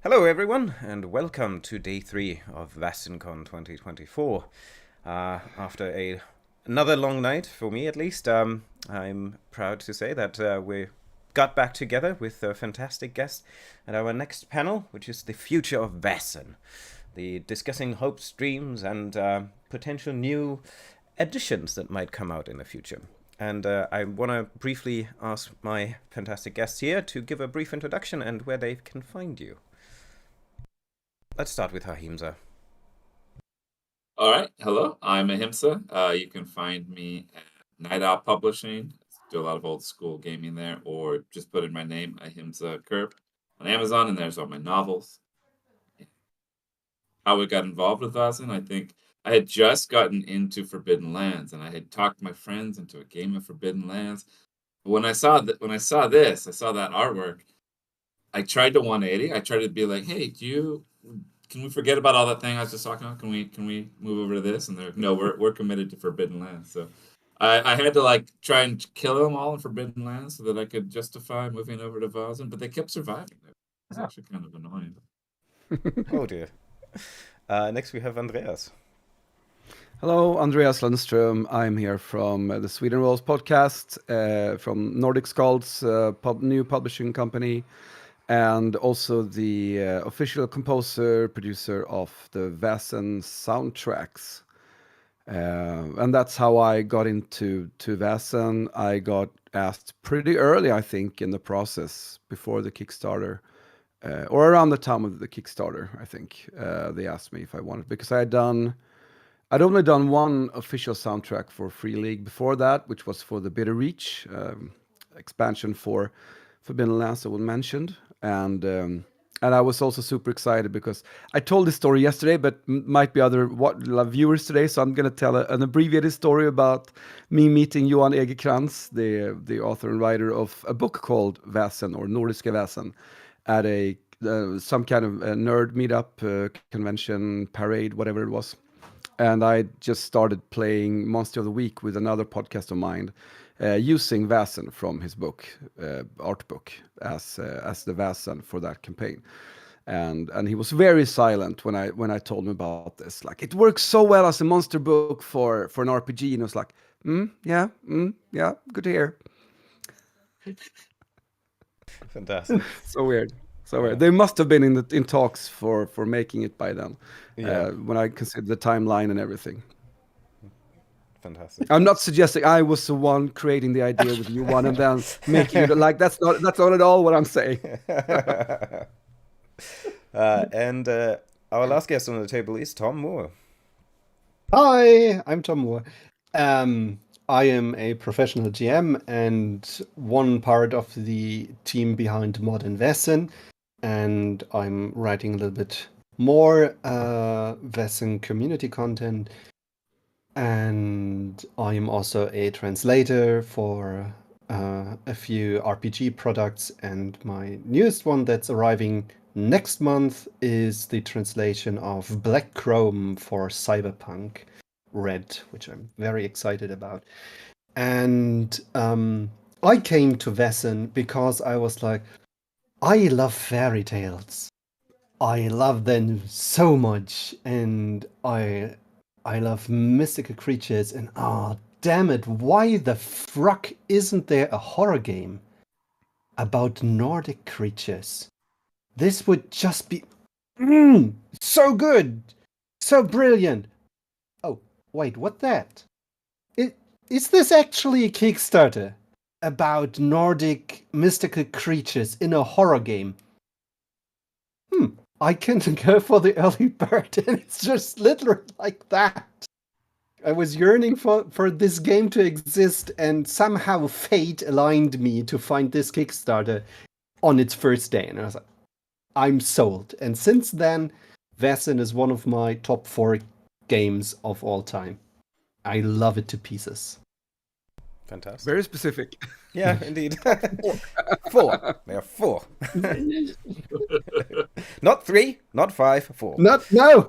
Hello, everyone, and welcome to day 3 of VaesenCon 2024. After another long night, for me at least, I'm proud to say that we got back together with a fantastic guest at our next panel, which is the future of Vaesen, discussing hopes, dreams, and potential new additions that might come out in the future. And I want to briefly ask my fantastic guests here to give a brief introduction and where they can find you. Let's start with Ahimsa. All right. Hello, I'm Ahimsa. You can find me at Night Owl Publishing. Do a lot of old school gaming there, or just put in my name, Ahimsa Kerp, on Amazon, and there's all my novels. How we got involved with Vaesen, I think I had just gotten into Forbidden Lands, and I had talked my friends into a game of Forbidden Lands. But when I saw that artwork, I tried to 180. I tried to be like, "Hey, can we forget about all that thing I was just talking about? Can we move over to this?" And they're like, "No, we're committed to Forbidden Lands." So I had to try and kill them all in Forbidden Lands so that I could justify moving over to Vaesen, but they kept surviving. It was actually kind of annoying. Oh dear. Next we have Andreas. Hello, Andreas Lundström. I'm here from the Sweden Rolls podcast, from Nordic Skulls, new publishing company, and also the official composer, producer of the Vaesen soundtracks. And that's how I got into Vaesen. I got asked pretty early, I think, in the process, before the Kickstarter, or around the time of the Kickstarter, I think. They asked me if I wanted, because I'd only done one official soundtrack for Free League before that, which was for the Bitter Reach expansion for Forbidden Lands that was mentioned. And I was also super excited because I told this story yesterday, but might be other viewers today. So I'm going to tell an abbreviated story about me meeting Johan Egerkrans, the author and writer of a book called Vaesen, or Nordiska Vaesen, at some kind of nerd meetup, convention, parade, whatever it was. And I just started playing Monster of the Week with another podcast of mine, using Vaesen from his book, art book, as the Vaesen for that campaign. And he was very silent when I told him about this. Like, it works so well as a monster book for an RPG, and he was like, yeah, good to hear. Fantastic. So weird. So they must have been in talks for making it by then. Yeah. When I consider the timeline and everything. Fantastic. I'm not suggesting I was the one creating the idea with you one and then making it like that's not at all what I'm saying. And our last guest on the table is Tom Moore. Hi, I'm Tom Moore. I am a professional GM and one part of the team behind Modern Vaesen, and I'm writing a little bit more Vaesen community content, and I'm also a translator for a few RPG products, and my newest one that's arriving next month is the translation of Black Chrome for Cyberpunk Red, which I'm very excited about. And I came to Vaesen because I was like, I love fairy tales. I love them so much, and I love mystical creatures, and damn it, why the fruck isn't there a horror game about Nordic creatures? This would just be so good, so brilliant. Oh, wait, what that? Is this actually a Kickstarter about Nordic mystical creatures in a horror game? I can go for the early bird, and it's just literally like that. I was yearning for this game to exist, and somehow fate aligned me to find this Kickstarter on its first day, and I was like, I'm sold. And since then, Vaesen is one of my top 4 games of all time. I love it to pieces. Fantastic. Very specific. Yeah, indeed. 4. There are 4. Not 3, not 5, 4. No,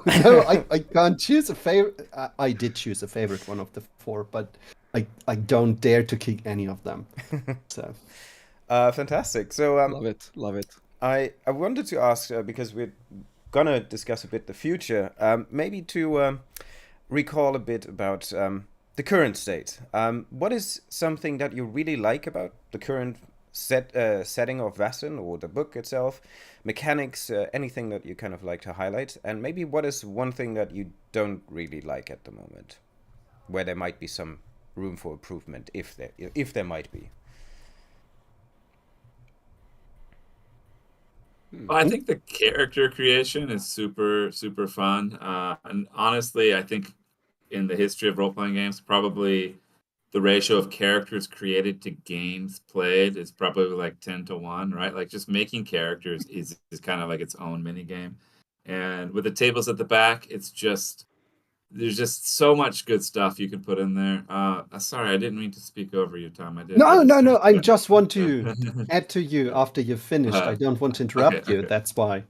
I can't choose a favorite. I did choose a favorite one of the 4, but I don't dare to kick any of them. So fantastic. So love it. I wanted to ask, because we're gonna discuss a bit the future, maybe to recall a bit about the current state. What is something that you really like about the current setting of Vaesen or the book itself, mechanics, anything that you kind of like to highlight, and maybe what is one thing that you don't really like at the moment, where there might be some room for improvement, if there might be. Well, I think the character creation is super, super fun. And honestly, I think in the history of role-playing games, probably the ratio of characters created to games played is probably like 10 to 1, right? Like just making characters is kind of like its own mini game. And with the tables at the back, there's just so much good stuff you can put in there. Sorry, I didn't mean to speak over you, Tom. I did. No. I just want to add to you after you've finished. I don't want to interrupt you. Okay. That's why.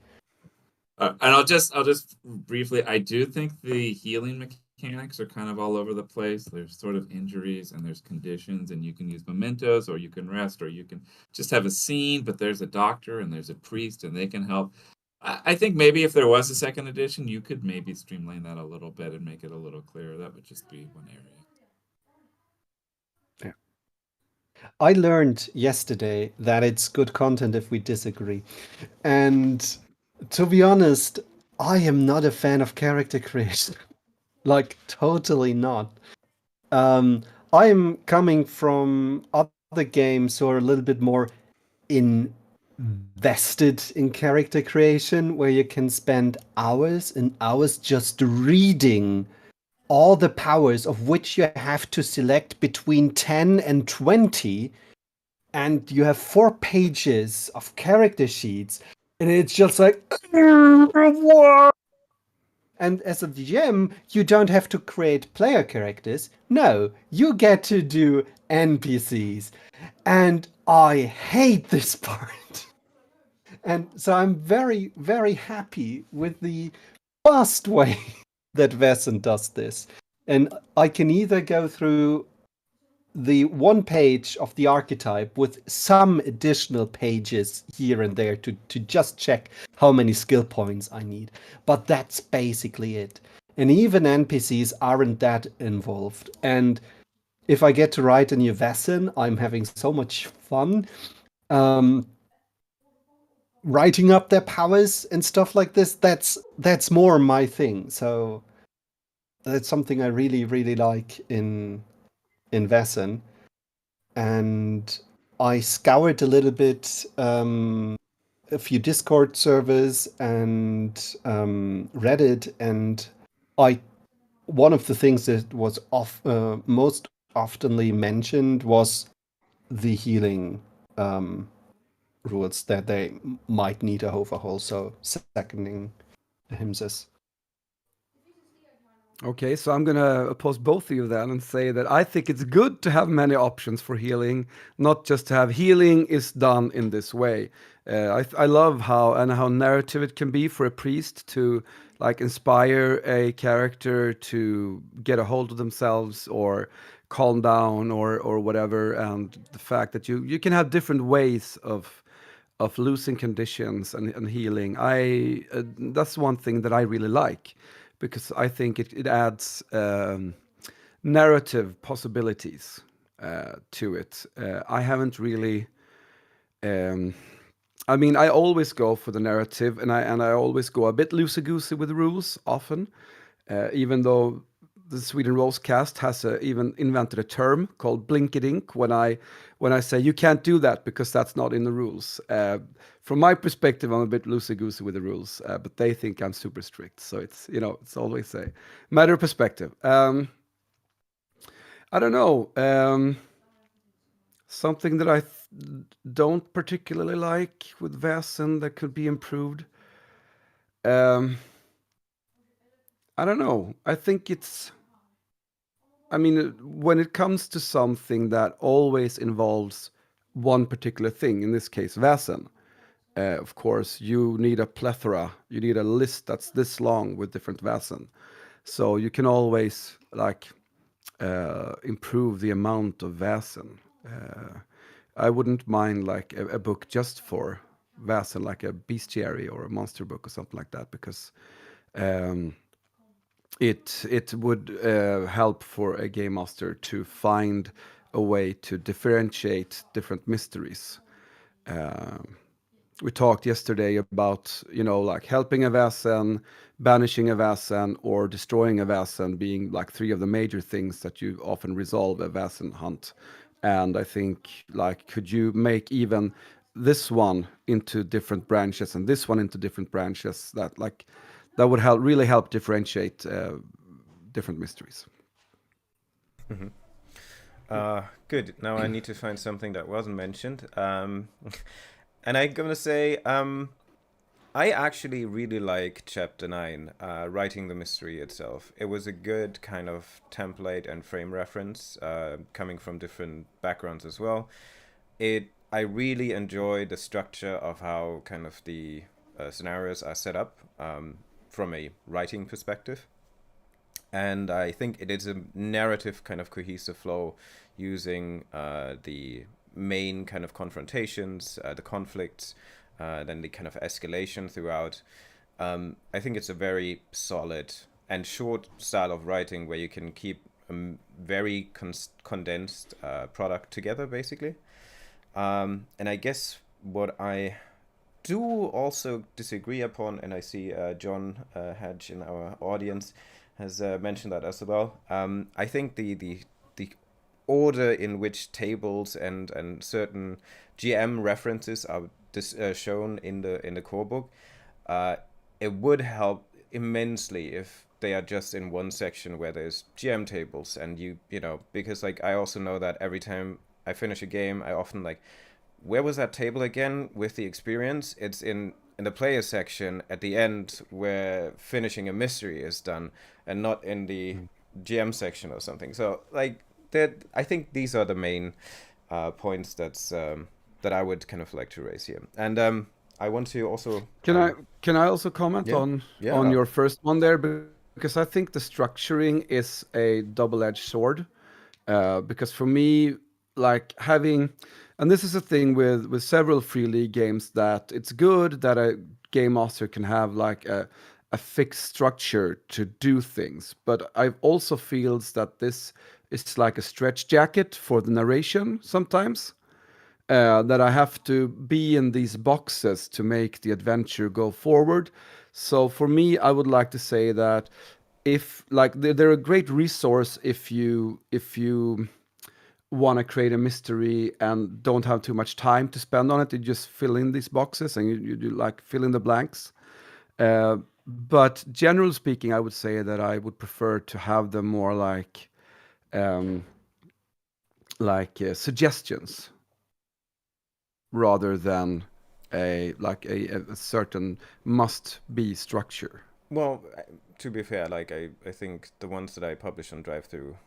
And I'll just briefly. I do think the healing mechanics are kind of all over the place. There's sort of injuries and there's conditions, and you can use mementos, or you can rest, or you can just have a scene. But there's a doctor and there's a priest, and they can help. I think maybe if there was a second edition, you could maybe streamline that a little bit and make it a little clearer. That would just be one area. Yeah. I learned yesterday that it's good content if we disagree. And to be honest, I am not a fan of character creation. Like, totally not. I am coming from other games who are a little bit more invested in character creation, where you can spend hours and hours just reading all the powers, of which you have to select between 10 and 20, and you have 4 pages of character sheets, and it's just like, what? And as a GM, you don't have to create player characters. No, you get to do NPCs. And I hate this part. And so I'm very, very happy with the fast way that Vaesen does this. And I can either go through the one page of the archetype with some additional pages here and there to just check how many skill points I need. But that's basically it. And even NPCs aren't that involved. And if I get to write a new Vaesen, I'm having so much fun. Writing up their powers and stuff like this, that's more my thing. So that's something I really, really like in Vaesen. And I scoured a little bit a few Discord servers and Reddit, and one of the things that was most oftenly mentioned was the healing rules, that they might need a overhaul. So seconding Ahimsa's. Okay, so I'm gonna oppose both of you then and say that I think it's good to have many options for healing, not just to have healing is done in this way. I love how narrative it can be for a priest to like inspire a character to get a hold of themselves or calm down or whatever, and the fact that you can have different ways of losing conditions and healing. That's one thing that I really like, because I think it adds narrative possibilities to it. I haven't really. I mean, I always go for the narrative, and I always go a bit loosey goosey with the rules often, even though the Sweden Rolls cast has even invented a term called blinkadink when I say you can't do that because that's not in the rules. From my perspective, I'm a bit loosey goosey with the rules, but they think I'm super strict. So it's it's always a matter of perspective. I don't know. Something that I don't particularly like with Vaesen that could be improved. I don't know. I think I mean, when it comes to something that always involves one particular thing, in this case, Vaesen, of course, you need a plethora. You need a list that's this long with different Vaesen. So you can always improve the amount of Vaesen. I wouldn't mind like a book just for Vaesen, like a bestiary or a monster book or something like that, because it would help for a game master to find a way to differentiate different mysteries. We talked yesterday about, like helping a Vaesen, banishing a Vaesen, or destroying a Vaesen being like three of the major things that you often resolve a Vaesen hunt. And I think, like, could you make even this one into different branches and this one into different branches, that would really help differentiate different mysteries. Good. Now I need to find something that wasn't mentioned. And I'm gonna say, I actually really like Chapter 9, writing the mystery itself. It was a good kind of template and frame reference, coming from different backgrounds as well. I really enjoy the structure of how kind of the scenarios are set up, from a writing perspective. And I think it is a narrative kind of cohesive flow using the main kind of confrontations, the conflicts, then the kind of escalation throughout. I think it's a very solid and short style of writing where you can keep a very condensed product together, basically. And I guess what I do also disagree upon, and I see John Hedge in our audience has mentioned that as well. I think the order in which tables and certain GM references are shown in the core book, it would help immensely if they are just in one section where there's GM tables, and because like I also know that every time I finish a game, I often like, where was that table again with the experience? It's in the player section at the end where finishing a mystery is done, and not in the GM section or something. So like that, I think these are the main points that I would kind of like to raise here. And I want to also Can I also comment on your first one there, because I think the structuring is a double-edged sword. Because for me, like having, and this is a thing with several free league games, that it's good that a game master can have like a fixed structure to do things, but I also feels that this is like a stretch jacket for the narration sometimes. That I have to be in these boxes to make the adventure go forward. So for me, I would like to say that if like they're a great resource if you want to create a mystery and don't have too much time to spend on it, you just fill in these boxes and you like fill in the blanks. But generally speaking, I would say that I would prefer to have them more like suggestions rather than a certain must be structure. Well, to be fair, like I think the ones that I publish on Drive-Thru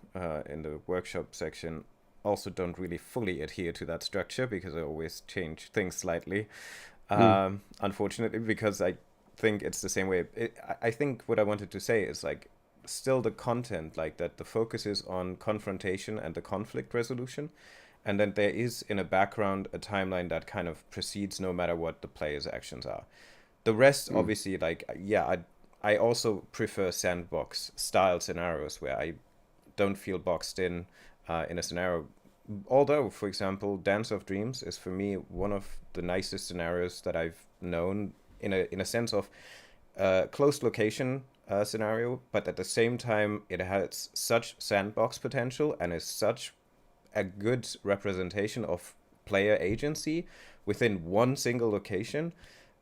in the workshop section also don't really fully adhere to that structure, because I always change things slightly. Unfortunately, because I think it's the same way. I think what I wanted to say is like still the content, like that the focus is on confrontation and the conflict resolution, and then there is in a background a timeline that kind of proceeds no matter what the player's actions are. The rest, obviously, like, yeah, I also prefer sandbox style scenarios where I don't feel boxed in a scenario. Although, for example, Dance of Dreams is for me one of the nicest scenarios that I've known, in a sense of closed location scenario, but at the same time it has such sandbox potential and is such a good representation of player agency within one single location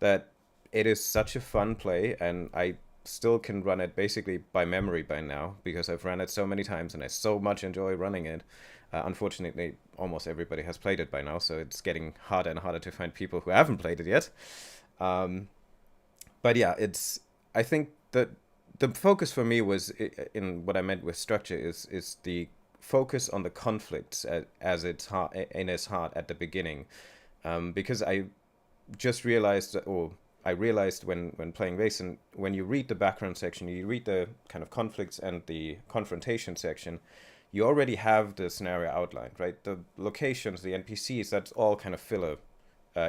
that it is such a fun play, and I still can run it basically by memory by now, because I've run it so many times and I so much enjoy running it. Unfortunately, almost everybody has played it by now, so it's getting harder and harder to find people who haven't played it yet. But yeah, I think that the focus for me was, in what I meant with structure, is the focus on the conflicts as its heart, in its heart at the beginning, because I just realized, or I realized when playing Vaesen, when you read the background section, you read the kind of conflicts and the confrontation section, you already have the scenario outlined, right? The locations, the NPCs, that's all kind of filler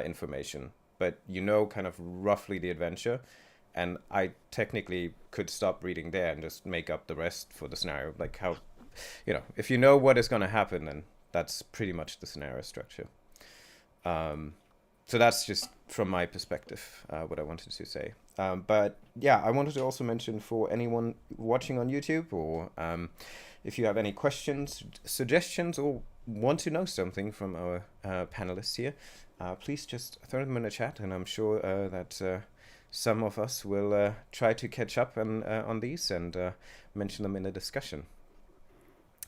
information. but you know kind of roughly the adventure, and I technically could stop reading there and just make up the rest for the scenario. Like how, if you know what is going to happen, then that's pretty much the scenario structure. So that's just from my perspective, what I wanted to say. But yeah, I wanted to also mention for anyone watching on YouTube, or if you have any questions, suggestions, or want to know something from our panelists here, please just throw them in the chat, and I'm sure that some of us will try to catch up on these and mention them in the discussion.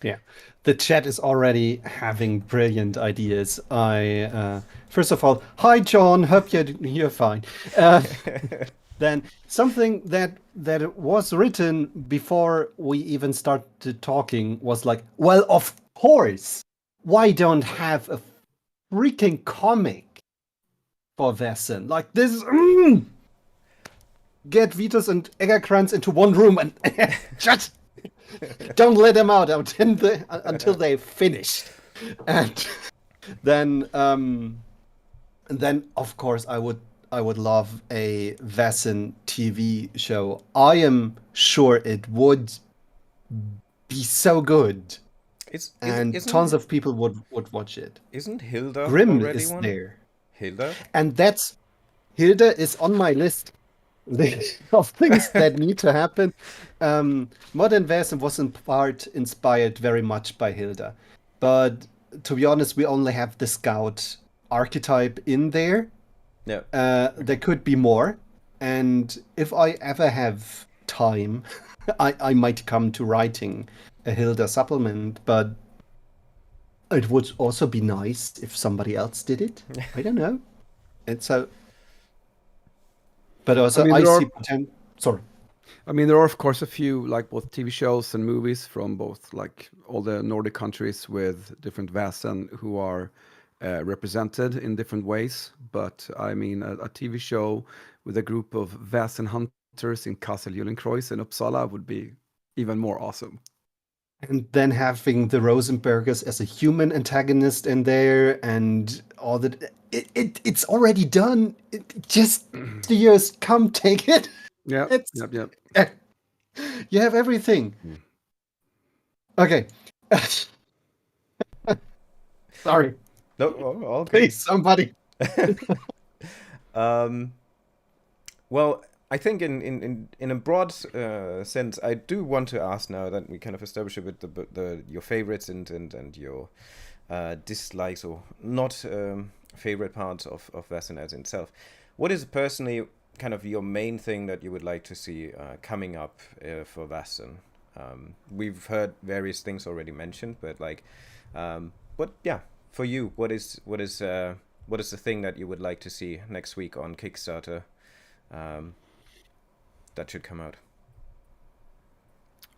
Yeah, the chat is already having brilliant ideas. First of all, hi John, hope you're fine. Then something that was written before we even started talking was like, well, of course, why don't have a freaking comic for Vaesen? Like this, get Vitus and Egerkrantz into one room and just don't let them out until they're finished. And then of course I would love a Vaesen TV show. I am sure it would be so good. Tons of people would watch it. Isn't Hilda Grimm already is one? there. Hilda? And Hilda is on my list of things that need to happen. Modern Vaesen was in part inspired very much by Hilda. But to be honest, we only have the scout archetype in there. Yeah. There could be more. And if I ever have time, I might come to writing a Hilda supplement, but it would also be nice if somebody else did it. I don't know. And so, but also I see potential. Sorry. I mean, there are of course a few like both TV shows and movies from both like all the Nordic countries with different Vaesen who are represented in different ways. But I mean, a TV show with a group of Vaesen hunters in Castle Gyllenkreuz in Uppsala would be even more awesome. And then having the Rosenbergers as a human antagonist in there, and all that. It's already done. Just studios, come take it. Yeah. Yep. You have everything. Okay. Sorry. No, all good. Please, somebody. Well, I think in a broad sense, I do want to ask now that we kind of established a bit your favorites and your dislikes or not favorite parts of Vaesen as itself. What is personally kind of your main thing that you would like to see coming up for Vaesen? We've heard various things already mentioned, but like, for you, what is the thing that you would like to see next week on Kickstarter? That should come out.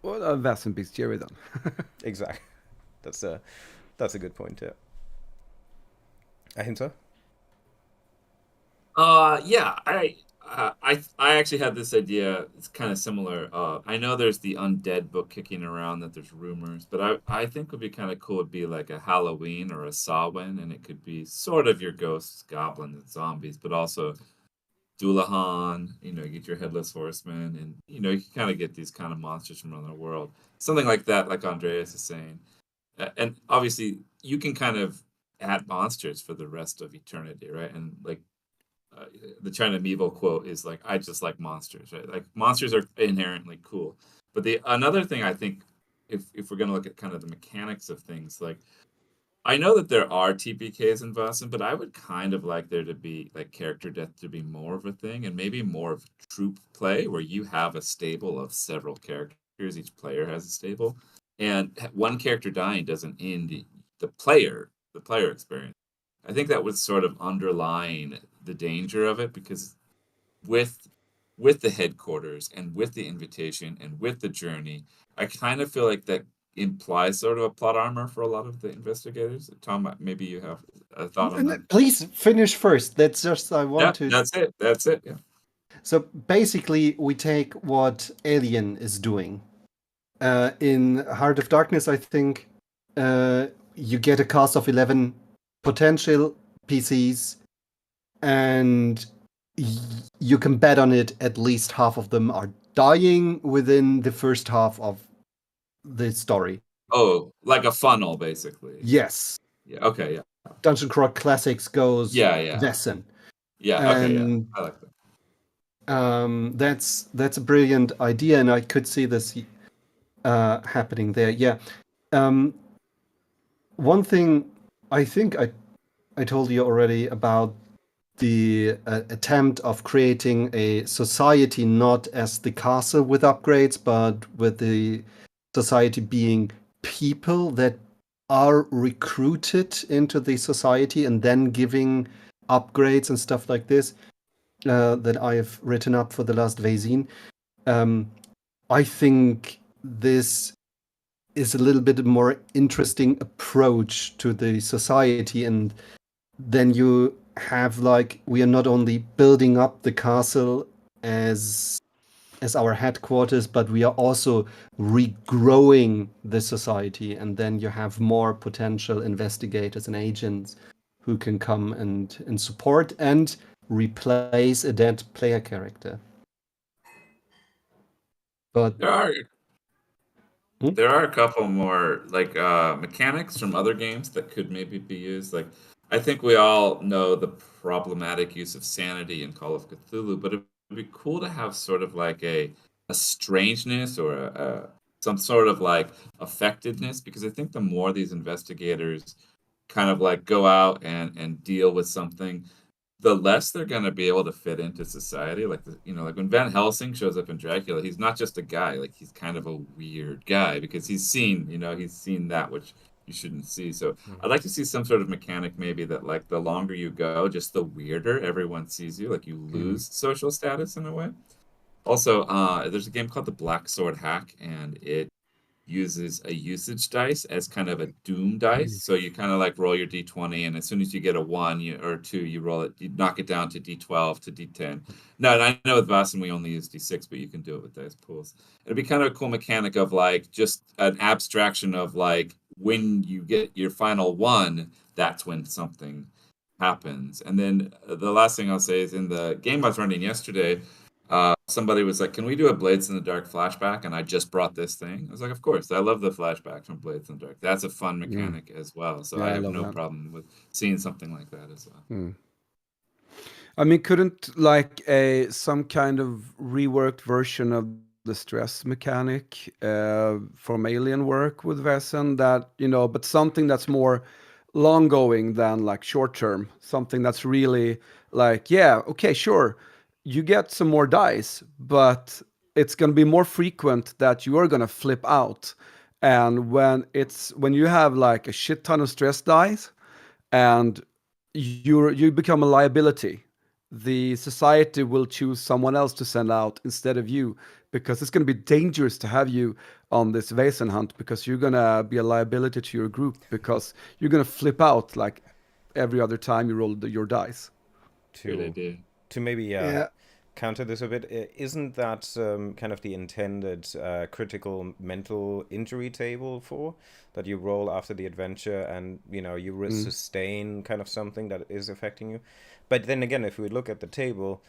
Well, Vaesen beats Jerry then. Exactly. That's a good point. Yeah. Ahimsa? Yeah, I actually had this idea. It's kind of similar. I know there's the undead book kicking around that there's rumors, but I think would be kind of cool. It'd be like a Halloween or a Samhain, and it could be sort of your ghosts, goblins, and zombies, but also Dullahan. You get your headless horseman, and you can kind of get these kind of monsters from around the world. Something like that, like Andreas is saying. And obviously, you can kind of add monsters for the rest of eternity, right? And like. The China Meeble quote is like, I just like monsters, right? Like monsters are inherently cool. But another thing I think, if we're going to look at kind of the mechanics of things, like I know that there are TPKs in Vaesen, but I would kind of like there to be like character death to be more of a thing, and maybe more of troop play where you have a stable of several characters. Each player has a stable, and one character dying doesn't end the player experience. I think that would sort of underline the danger of it, because with the headquarters and with the invitation and with the journey, I kind of feel like that implies sort of a plot armor for a lot of the investigators. Tom, maybe you have a thought on that. Please finish first. That's just I want to. That's it. Yeah. So basically, we take what Alien is doing. In Heart of Darkness, I think you get a cast of 11 potential PCs and you can bet on it. At least half of them are dying within the first half of the story. Oh, like a funnel, basically. Yes. Yeah. Okay. Yeah. Dungeon Crawl Classics goes Yeah. Vaesen. Yeah. Okay. Yeah. And I like that. that's a brilliant idea, and I could see this happening there. Yeah. One thing I think I told you already about the attempt of creating a society not as the castle with upgrades, but with the society being people that are recruited into the society and then giving upgrades and stuff like this that I have written up for the last Vaesen. I think this is a little bit more interesting approach to the society, and then you have like we are not only building up the castle as our headquarters, but we are also regrowing the society, and then you have more potential investigators and agents who can come and support and replace a dead player character. But There are Hmm? there are a couple more like mechanics from other games that could maybe be used. Like I think we all know the problematic use of sanity in Call of Cthulhu, but it'd be cool to have sort of like a strangeness or some sort of like affectedness, because I think the more these investigators kind of like go out and deal with something, the less they're going to be able to fit into society. Like like when Van Helsing shows up in Dracula, he's not just a guy. Like he's kind of a weird guy because he's seen that which you shouldn't see. So I'd like to see some sort of mechanic, maybe that like the longer you go, just the weirder everyone sees you. Like you lose social status in a way. Also, there's a game called the Black Sword Hack, and it uses a usage dice as kind of a doom dice. So you kind of like roll your d20, and as soon as you get a 1 or 2, you roll it, you knock it down to d12 to d10. No, and I know with Vaesen we only use d6, but you can do it with dice pools. It'd be kind of a cool mechanic of like just an abstraction of like when you get your final 1, that's when something happens. And then the last thing I'll say is in the game I was running yesterday, somebody was like, "Can we do a Blades in the Dark flashback?" And I just brought this thing. I was like, "Of course, I love the flashback from Blades in the Dark. That's a fun mechanic as well." So Yeah, I I have love no that. problem with seeing something like that as well. I mean, couldn't like some kind of reworked version of the stress mechanic from Alien work with Vaesen, that but something that's more long going than like short term, something that's really like, yeah, okay, sure, you get some more dice, but it's going to be more frequent that you are going to flip out. And when you have like a shit ton of stress dice and you become a liability, the society will choose someone else to send out instead of you, because it's going to be dangerous to have you on this Vaesen hunt, because you're going to be a liability to your group, because you're going to flip out like every other time you roll your dice. Good idea. To maybe Yeah. counter this a bit, isn't that kind of the intended critical mental injury table for that you roll after the adventure, and you sustain kind of something that is affecting you? But then again, if we look at the table,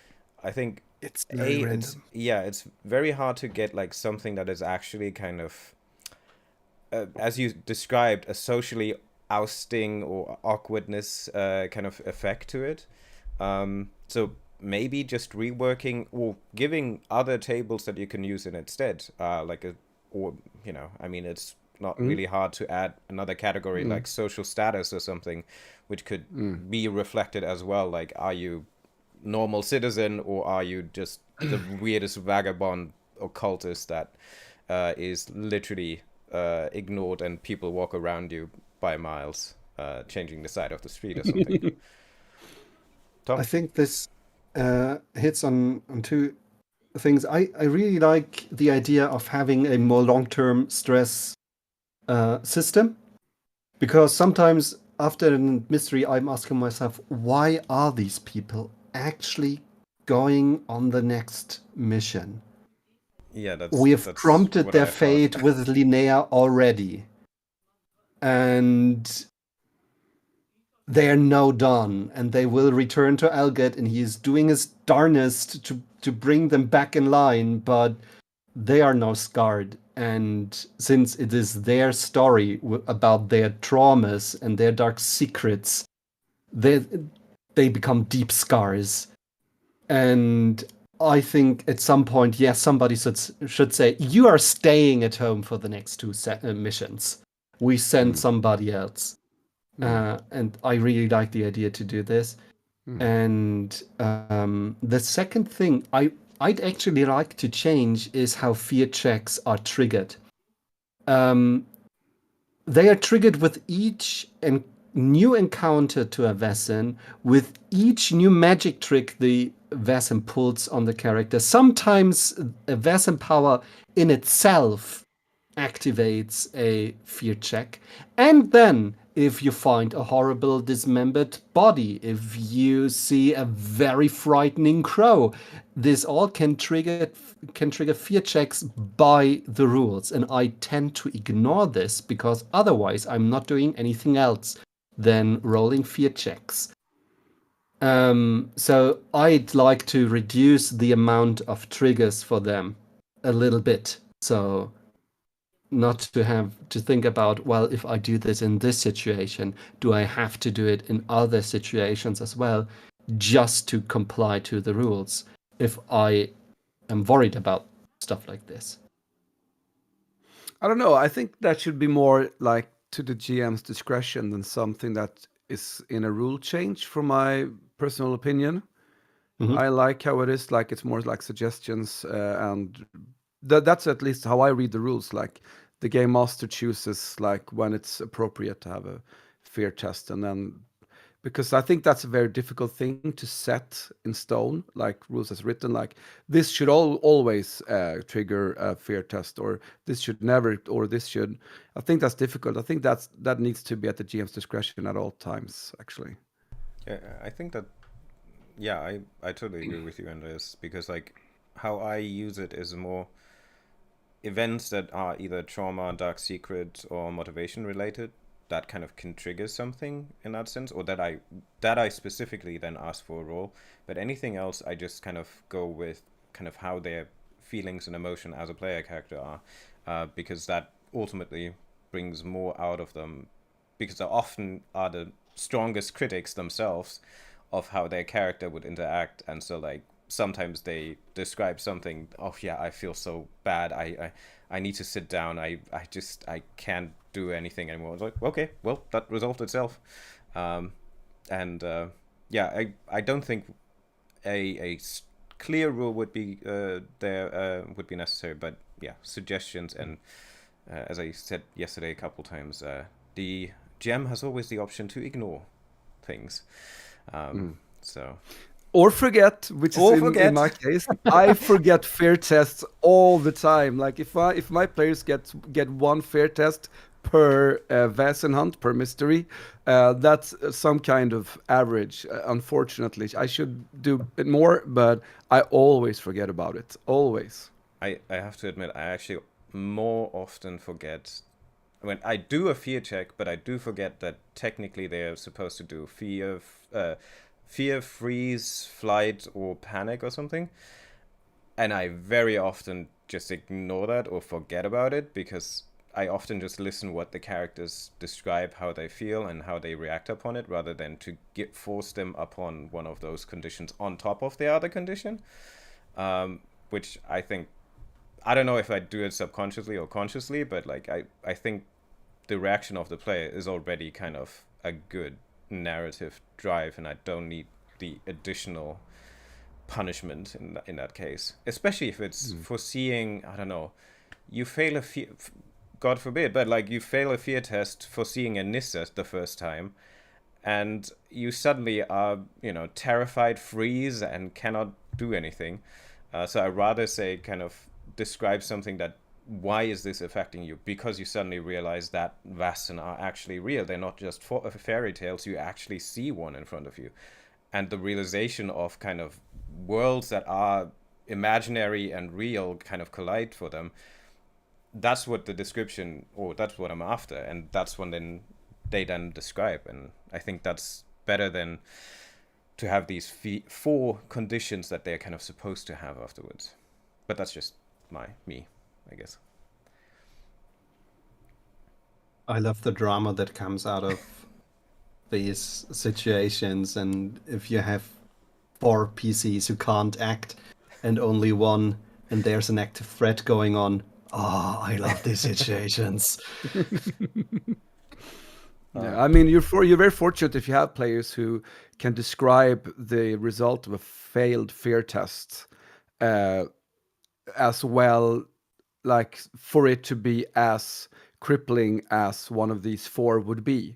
I think It's very it's random. it's very hard to get like something that is actually kind of as you described, a socially ousting or awkwardness kind of effect to it. So maybe just reworking or giving other tables that you can use in instead, I mean, it's not really hard to add another category like social status or something, which could be reflected as well. Like, are you normal citizen, or are you just the weirdest vagabond or cultist that is literally ignored and people walk around you by miles, changing the side of the street or something? Tom? I think this hits on two things. I really like the idea of having a more long-term stress system, because sometimes after a mystery, I'm asking myself, why are these people actually going on the next mission? Yeah, We have that's prompted what their I thought. fate with Linnea already. And they are now done, and they will return to Elgate, and he is doing his darnest to bring them back in line, but they are now scarred. And since it is their story about their traumas and their dark secrets, they become deep scars. And I think at some point, yes, somebody should say, you are staying at home for the next two missions. We send somebody else. And I really like the idea to do this. And the second thing I'd actually like to change is how fear checks are triggered. They are triggered with each new encounter to a Vaesen, with each new magic trick the Vaesen pulls on the character. Sometimes a Vaesen power in itself activates a fear check. And then, if you find a horrible dismembered body, if you see a very frightening crow, this all can trigger fear checks by the rules. And I tend to ignore this because otherwise I'm not doing anything else than rolling fear checks. So I'd like to reduce the amount of triggers for them a little bit. So not to have to think about, well, if I do this in this situation, do I have to do it in other situations as well, just to comply to the rules if I am worried about stuff like this? I don't know. I think that should be more like to the GM's discretion than something that is in a rule change, from my personal opinion. I like how it is, like it's more like suggestions, and that's at least how I read the rules. Like the game master chooses like when it's appropriate to have a fear test, and then because I think that's a very difficult thing to set in stone, like rules as written, like this should always trigger a fear test, or this should never, or this should. I think that's difficult. I think that needs to be at the GM's discretion at all times, actually. Yeah, I think that. Yeah, I totally agree with you, Andreas, because like how I use it is more events that are either trauma, dark secret, or motivation related that kind of can trigger something in that sense, or that I specifically then ask for a roll. But anything else, I just kind of go with kind of how their feelings and emotion as a player character are, because that ultimately brings more out of them, because they often are the strongest critics themselves of how their character would interact. And so like sometimes they describe something, oh yeah, I feel so bad, I need to sit down, I can't do anything anymore. It's like, okay, well, that resolved itself. Yeah, I don't think a clear rule would be would be necessary, but yeah, suggestions. And as I said yesterday a couple times, the GM has always the option to ignore things. So, or forget, which is in my case. I forget fear tests all the time. Like if my players get one fear test per Vaesen hunt, per mystery, that's some kind of average. Unfortunately, I should do it more, but I always forget about it. Always. I have to admit, I actually more often forget when I do a fear check, but I do forget that technically they are supposed to do fear, freeze, flight, or panic or something. And I very often just ignore that or forget about it, because I often just listen what the characters describe, how they feel and how they react upon it, rather than to force them upon one of those conditions on top of the other condition. Which I think, I don't know if I do it subconsciously or consciously, but like I think the reaction of the player is already kind of a good narrative drive, and I don't need the additional punishment in that case, especially if it's foreseeing, I don't know, you fail a fear, God forbid, but like you fail a fear test foreseeing a Nissa the first time, and you suddenly are, terrified, freeze, and cannot do anything. So I rather say kind of describe something that, why is this affecting you? Because you suddenly realize that Vaesen are actually real. They're not just fairy tales. You actually see one in front of you. And the realization of kind of worlds that are imaginary and real kind of collide for them. That's what the description, or that's what I'm after. And that's when then they then describe. And I think that's better than to have these 4 conditions that they're kind of supposed to have afterwards. But that's just me, I guess. I love the drama that comes out of these situations, and if you have 4 PCs who can't act and only 1, and there's an active threat going on. Oh, I love these situations. Yeah, I mean, you're very fortunate if you have players who can describe the result of a failed fear test as well, like for it to be as crippling as one of these 4 would be.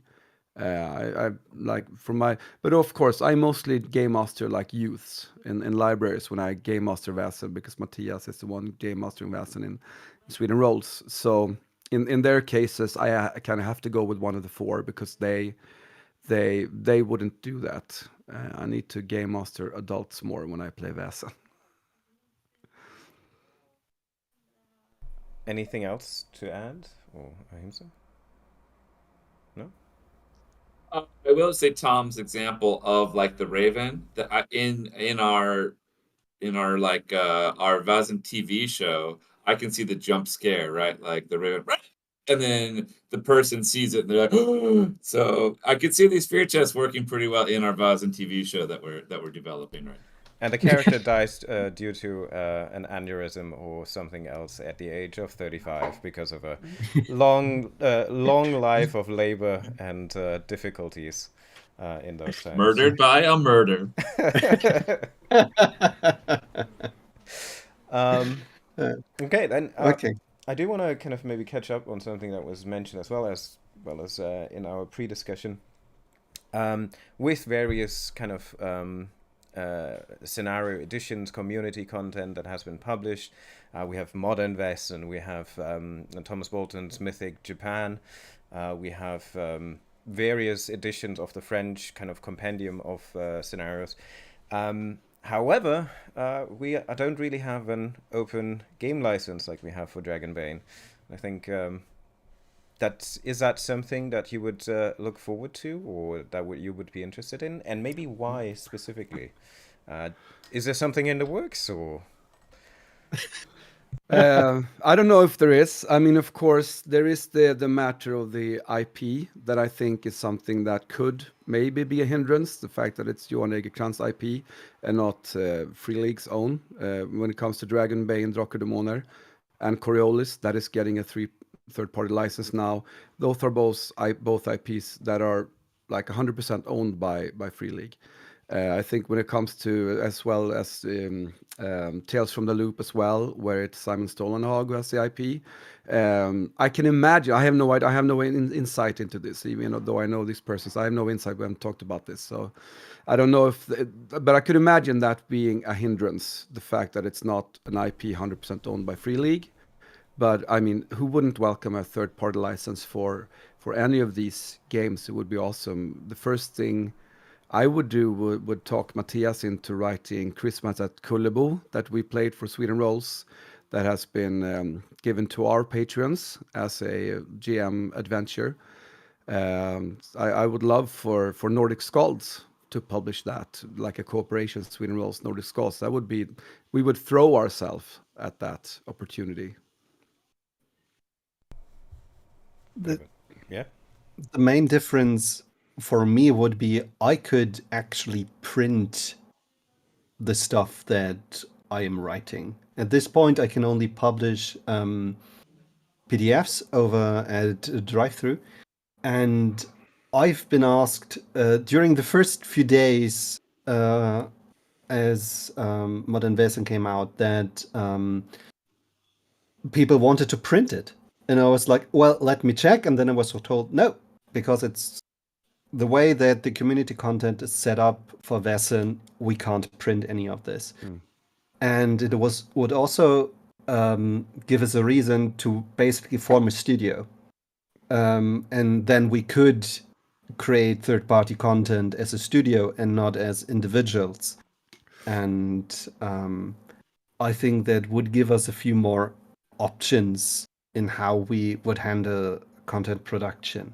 I like from my, but of course I mostly game master like youths in libraries when I game master Vaesen, because Matthias is the one game mastering Vaesen in Sweden Rolls. So in their cases, I kind of have to go with one of the 4 because they wouldn't do that. I need to game master adults more when I play Vaesen. Anything else to add, or Ahimsa? No. I will say Tom's example of like the Raven that in our like our Vaesen TV show, I can see the jump scare, right? Like the Raven, and then the person sees it and they're like, oh! So I could see these fear tests working pretty well in our Vaesen TV show that we're developing right now. And the character dies due to an aneurysm or something else at the age of 35 because of a long life of labor and difficulties in those times. Murdered by a murder. Okay, then. Okay. I do want to kind of maybe catch up on something that was mentioned as well as in our pre-discussion, with various kind of scenario editions, community content that has been published. We have Modern Vaesen, we have Thomas Bolton's Mythic Japan, we have various editions of the French kind of compendium of scenarios. However, we don't really have an open game license like we have for Dragonbane. I think is that something that you would look forward to, or that you would be interested in, and maybe why specifically? Is there something in the works, or? I don't know if there is. I mean, of course, there is the matter of the IP that I think is something that could maybe be a hindrance. The fact that it's Johan Egerkrans IP and not Free League's own. When it comes to Dragonbane, Dracodemoner, and Coriolis, that is getting a third-party license now. Those are both IPs that are like 100% owned by Free League. I think when it comes to, as well as Tales from the Loop as well, where it's Simon Stolenhag who has the IP. I can imagine. I have no idea. I have no insight into this, even though I know these persons. I have no insight. We haven't talked about this, so I don't know but I could imagine that being a hindrance. The fact that it's not an IP 100% owned by Free League. But I mean, who wouldn't welcome a third-party license for any of these games? It would be awesome. The first thing I would do would talk Matthias into writing Christmas at Kullebo that we played for Sweden Rolls, that has been given to our patrons as a GM adventure. I would love for Nordic Skalds to publish that, like a cooperation, Sweden Rolls, Nordic Skalds. That would be, we would throw ourselves at that opportunity. Yeah. The main difference for me would be I could actually print the stuff that I am writing. At this point, I can only publish PDFs over at DriveThru, and I've been asked during the first few days as Modern Vaesen came out that people wanted to print it. And I was like, well, let me check. And then I was told, no, because it's the way that the community content is set up for Vaesen, we can't print any of this. And it would also give us a reason to basically form a studio. And then we could create third-party content as a studio and not as individuals. And I think that would give us a few more options in how we would handle content production.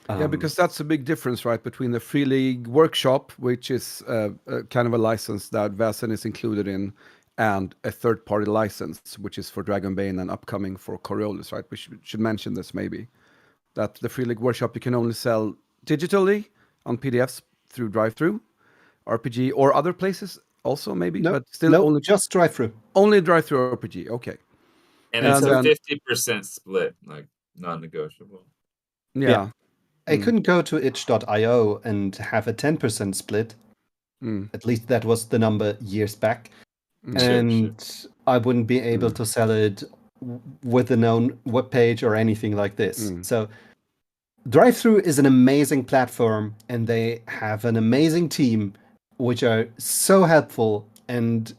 Yeah, because that's a big difference, right, between the Free League Workshop, which is kind of a license that Vaesen is included in, and a third-party license, which is for Dragonbane and upcoming for Coriolis, right? We should mention this maybe, that the Free League Workshop you can only sell digitally on PDFs through drive-through, RPG, or other places also maybe, No, but still no, only just drive-through. only drive-through RPG. Okay. And And it's a then- 50% split, like non-negotiable. Yeah. I couldn't go to itch.io and have a 10% split. At least that was the number years back. And I wouldn't be able to sell it with a known webpage or anything like this. So Drive-Thru is an amazing platform, and they have an amazing team, which are so helpful, and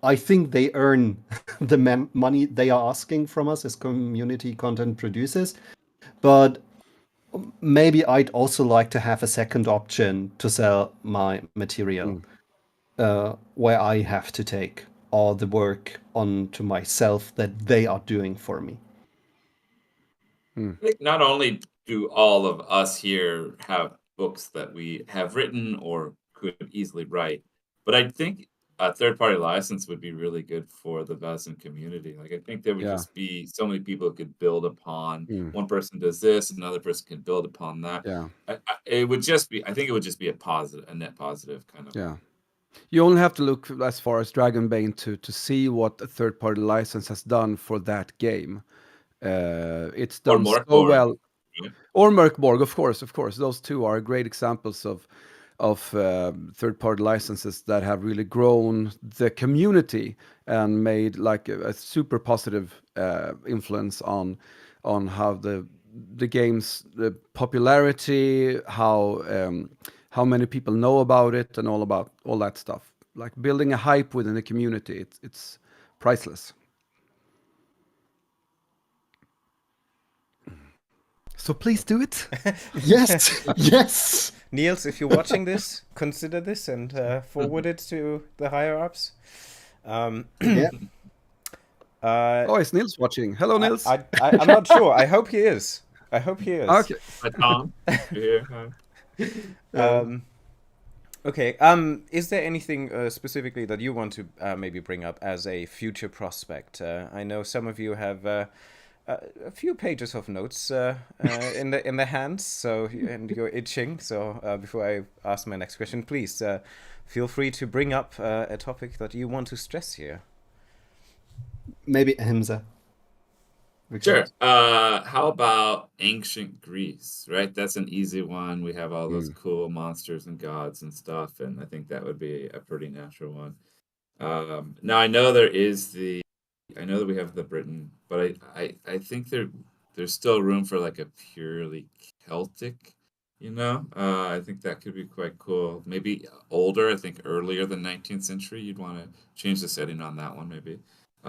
I think they earn the money they are asking from us as community content producers. But maybe I'd also like to have a second option to sell my material, where I have to take all the work onto myself that they are doing for me. I think not only do all of us here have books that we have written or could easily write, but I think a third-party license would be really good for the Vaesen community. Like, I think there would just be so many people who could build upon. One person does this, another person can build upon that. Yeah. It would just be, I think it would just be a net positive kind of. Yeah. You only have to look as far as Dragonbane to see what a third-party license has done for that game. It's done so Morkborg, well. right? Or Murkborg, of course. Those two are great examples of third-party licenses that have really grown the community and made like a super positive influence on how the game's the popularity, how many people know about it, and all that stuff. Like building a hype within the community, it's priceless. So please do it. Yes, yes. Niels, if you're watching this, consider this and forward it to the higher ups. Yeah. Oh, is Niels watching? Hello, Niels. I'm not sure. I hope he is. Okay. Hi, Tom. You're here. Okay. Is there anything specifically that you want to maybe bring up as a future prospect? I know some of you have a few pages of notes in the hands, so and you're itching. So before I ask my next question, please feel free to bring up a topic that you want to stress here. Maybe Ahimsa. Sure. How about ancient Greece, right? That's an easy one. We have all those cool monsters and gods and stuff, and I think that would be a pretty natural one. Now I know I know that we have the Britain, but I think there's still room for like a purely Celtic, I think that could be quite cool. Maybe older, I think earlier than 19th century, you'd want to change the setting on that one, maybe.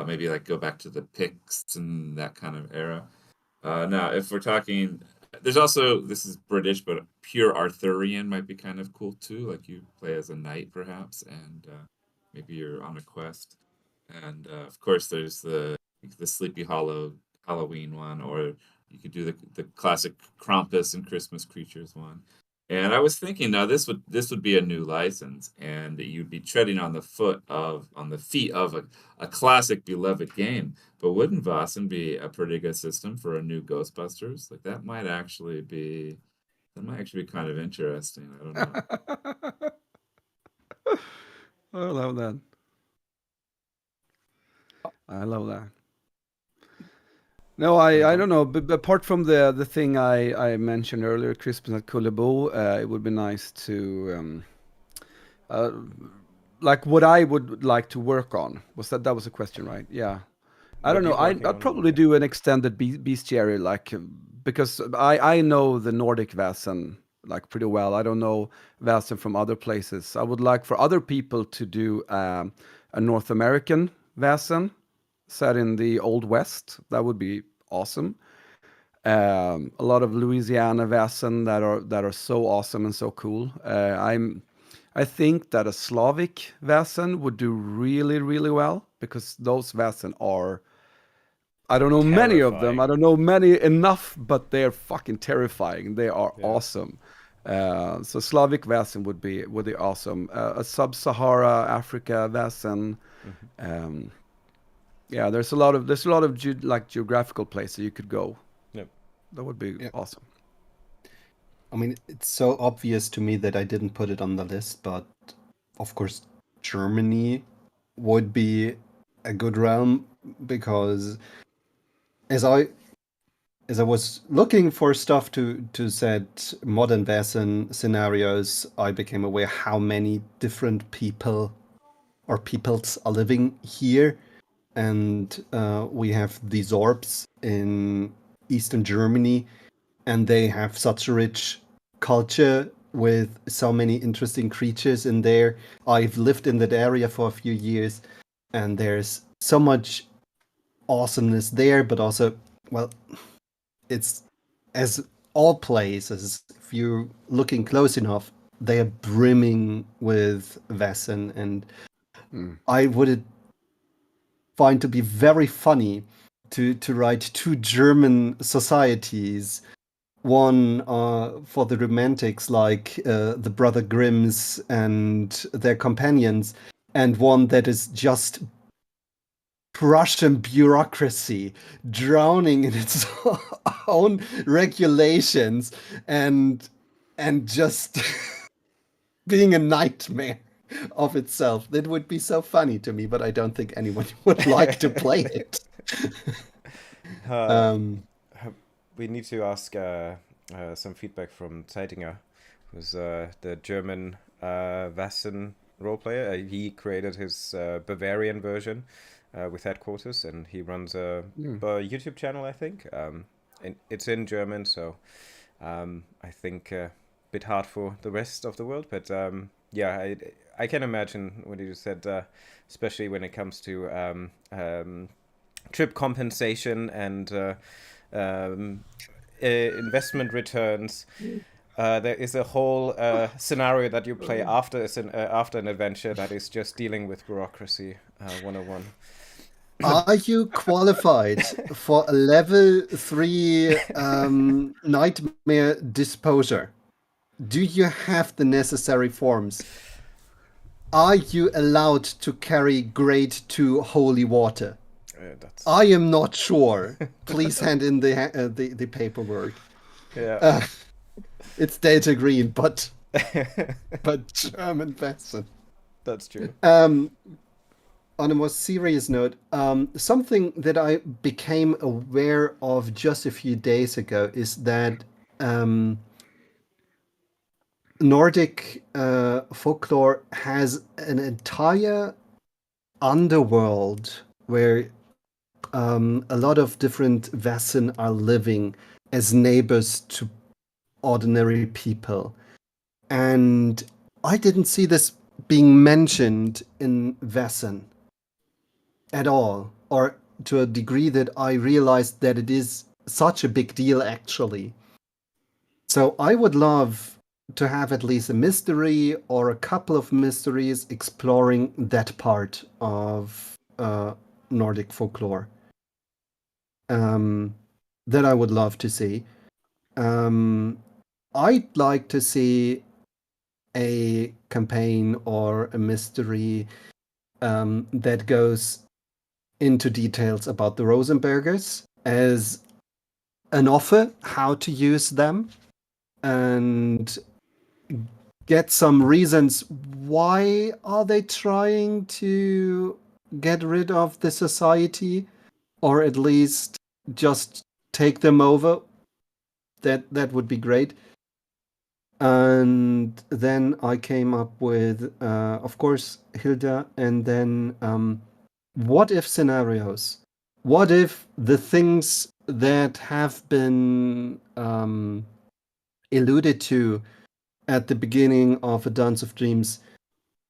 Maybe like go back to the Picts and that kind of era. Now, if we're talking, there's also, this is British, but pure Arthurian might be kind of cool too. Like you play as a knight perhaps, and maybe you're on a quest. And of course, there's the Sleepy Hollow Halloween one, or you could do the classic Krampus and Christmas Creatures one. And I was thinking, now this would be a new license, and you'd be treading on the feet of a classic beloved game. But wouldn't Vaesen be a pretty good system for a new Ghostbusters? Like that might actually be kind of interesting. I don't know. I love that. I love that. No, I don't know. But apart from the thing I mentioned earlier, Christmas at Kullebo, it would be nice to like what I would like to work on. That was a question, right? Yeah. I don't know. I'd probably do an extended bestiary, like because I know the Nordic Vaesen like pretty well. I don't know Vaesen from other places. I would like for other people to do a North American Vaesen set in the Old West. That would be awesome. A lot of Louisiana Vaesen that are so awesome and so cool. I think that a Slavic Vaesen would do really, really well because those Vaesen are. I don't know many of them. I Terrifying. don't know many enough, but they're fucking terrifying. They are Yeah. awesome. So Slavic Vaesen would be awesome. A sub-Sahara Africa Vaesen. Mhm. Yeah, there's a lot of geographical places you could go. Yep. That would be Yeah. awesome. I mean, it's so obvious to me that I didn't put it on the list, but of course, Germany would be a good realm because as I was looking for stuff to set modern Vaesen scenarios, I became aware how many different people or peoples are living here, and we have the Sorbs in Eastern Germany, and they have such a rich culture with so many interesting creatures in there. I've lived in that area for a few years, and there's so much awesomeness there, but also, well, it's as all places, if you're looking close enough, they are brimming with Vaesen, and I would find to be very funny to write two German societies, one for the romantics like the Brother Grimms and their companions, and one that is just Prussian bureaucracy drowning in its own regulations and just being a nightmare of itself. That would be so funny to me, but I don't think anyone would like to play it. We need to ask some feedback from Zeitinger, who's the German Vaesen role player. He created his Bavarian version with headquarters, and he runs a YouTube channel, I think. And it's in German, so I think a bit hard for the rest of the world. But yeah, I can imagine what you said, especially when it comes to trip compensation and investment returns. There is a whole scenario that you play after an adventure that is just dealing with bureaucracy 101. Are you qualified for a level 3 nightmare disposer? Do you have the necessary forms? Are you allowed to carry grade 2 holy water? I am not sure. Please hand in the paperwork. Yeah. It's Delta Green, but German Vaesen. That's true. On a more serious note, something that I became aware of just a few days ago is that Nordic folklore has an entire underworld where a lot of different Vaesen are living as neighbors to ordinary people. And I didn't see this being mentioned in Vaesen at all, or to a degree that I realized that it is such a big deal, actually. So I would love to have at least a mystery or a couple of mysteries exploring that part of Nordic folklore. That I would love to see. I'd like to see a campaign or a mystery that goes into details about the Rosenbergers as an offer how to use them and get some reasons why are they trying to get rid of the society, or at least just take them over. That would be great. And then I came up with, of course, Hilda, and then what if scenarios? What if the things that have been alluded to at the beginning of A Dance of Dreams,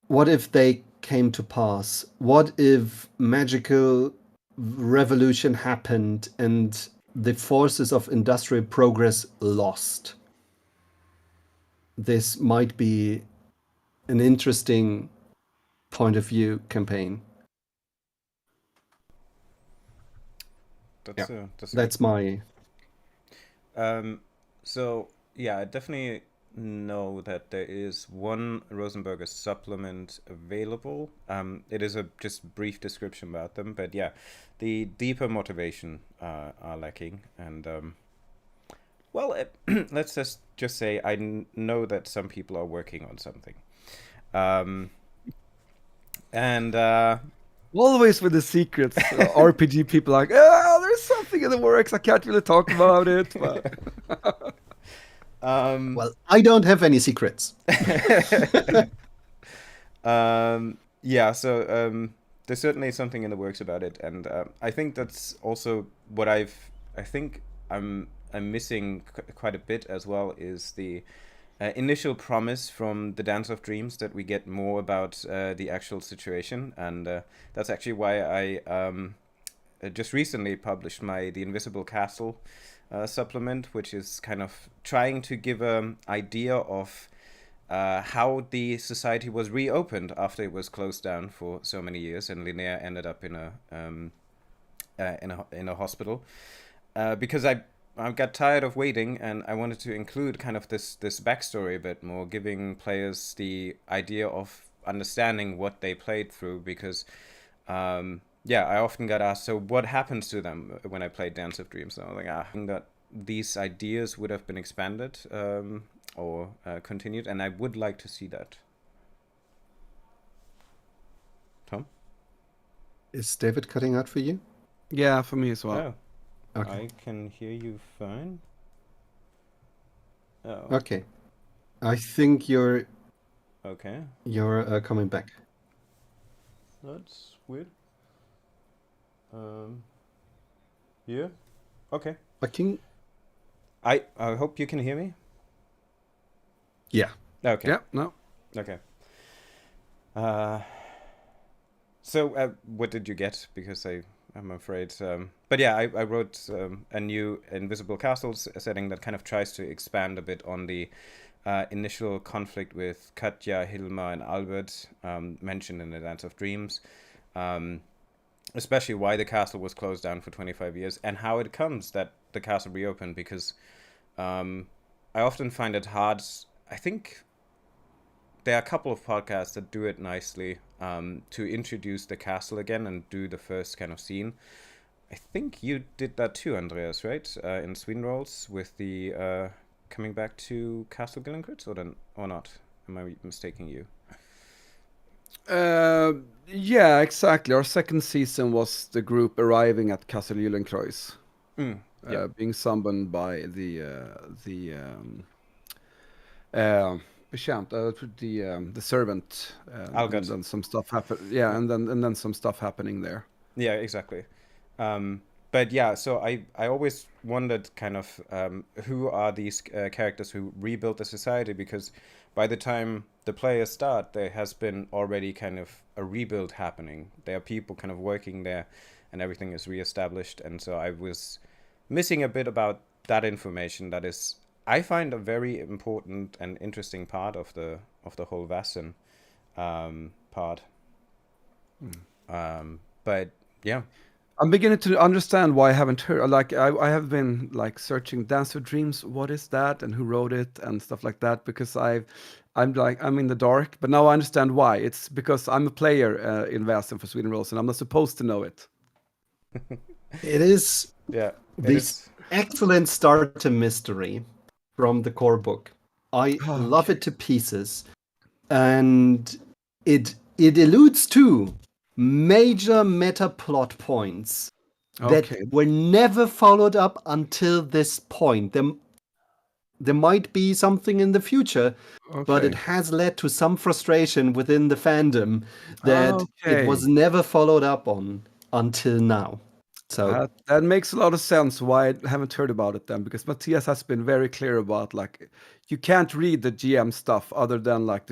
what if they came to pass? What if magical revolution happened and the forces of industrial progress lost? This might be an interesting point of view campaign. That's my. So yeah, I definitely know that there is one Rosenberger supplement available. It is a just brief description about them, but yeah, the deeper motivation are lacking, and well, let's just say I know that some people are working on something, and Always with the secrets, RPG people like, oh, there's something in the works. I can't really talk about it, but Well, I don't have any secrets. yeah, so there's certainly something in the works about it, and I think that's also what I think I'm missing quite a bit as well is the initial promise from the Dance of Dreams that we get more about the actual situation, and that's actually why I just recently published the Invisible Castle supplement, which is kind of trying to give an idea of how the society was reopened after it was closed down for so many years, and Linnea ended up in a hospital because I got tired of waiting, and I wanted to include kind of this backstory a bit more, giving players the idea of understanding what they played through, because yeah, I often got asked, so what happens to them when I played Dance of Dreams? And I was like, I think that these ideas would have been expanded or continued, and I would like to see that. Tom? Is David cutting out for you? yeah, for me as well. Oh, Okay. I can hear you fine. Oh, Okay. I think you're okay. coming back. That's weird. Yeah. Okay. I hope you can hear me. Yeah. Okay. Yeah, no. Okay. So what did you get? Because I'm afraid. But yeah, I wrote a new Invisible Castles setting that kind of tries to expand a bit on the initial conflict with Katja, Hilma, and Albert mentioned in the Dance of Dreams. Especially why the castle was closed down for 25 years and how it comes that the castle reopened, because I often find it hard. I think there are a couple of podcasts that do it nicely to introduce the castle again and do the first kind of scene. I think you did that too, Andreas, right? In Sweden Rolls with the coming back to Castle Gillencrits, or not? Am I mistaking you? Yeah, exactly. Our second season was the group arriving at Castle Gyllenkreuz, Yeah. being summoned by the servant. Algard. And then some stuff happened. Yeah, and then some stuff happening there. Yeah, exactly. But yeah, so I always wondered kind of who are these characters who rebuilt the society, because by the time the players start, there has been already kind of a rebuild happening. There are people kind of working there, and everything is reestablished. And so I was missing a bit about that information. That is, I find, a very important and interesting part of the whole Vaesen part. But yeah. I'm beginning to understand why I haven't heard. Like I have been like searching Dance of Dreams. What is that, and who wrote it, and stuff like that. Because I'm in the dark. But now I understand why. It's because I'm a player in Vaesen for Sweden Rolls, and I'm not supposed to know it. It is Yeah. this excellent start to mystery from the core book. I love it to pieces, and it alludes to major meta plot points that were never followed up until this point. There might be something in the future, but it has led to some frustration within the fandom that it was never followed up on until now. So that makes a lot of sense why I haven't heard about it then, because Matthias has been very clear about, like, you can't read the GM stuff other than like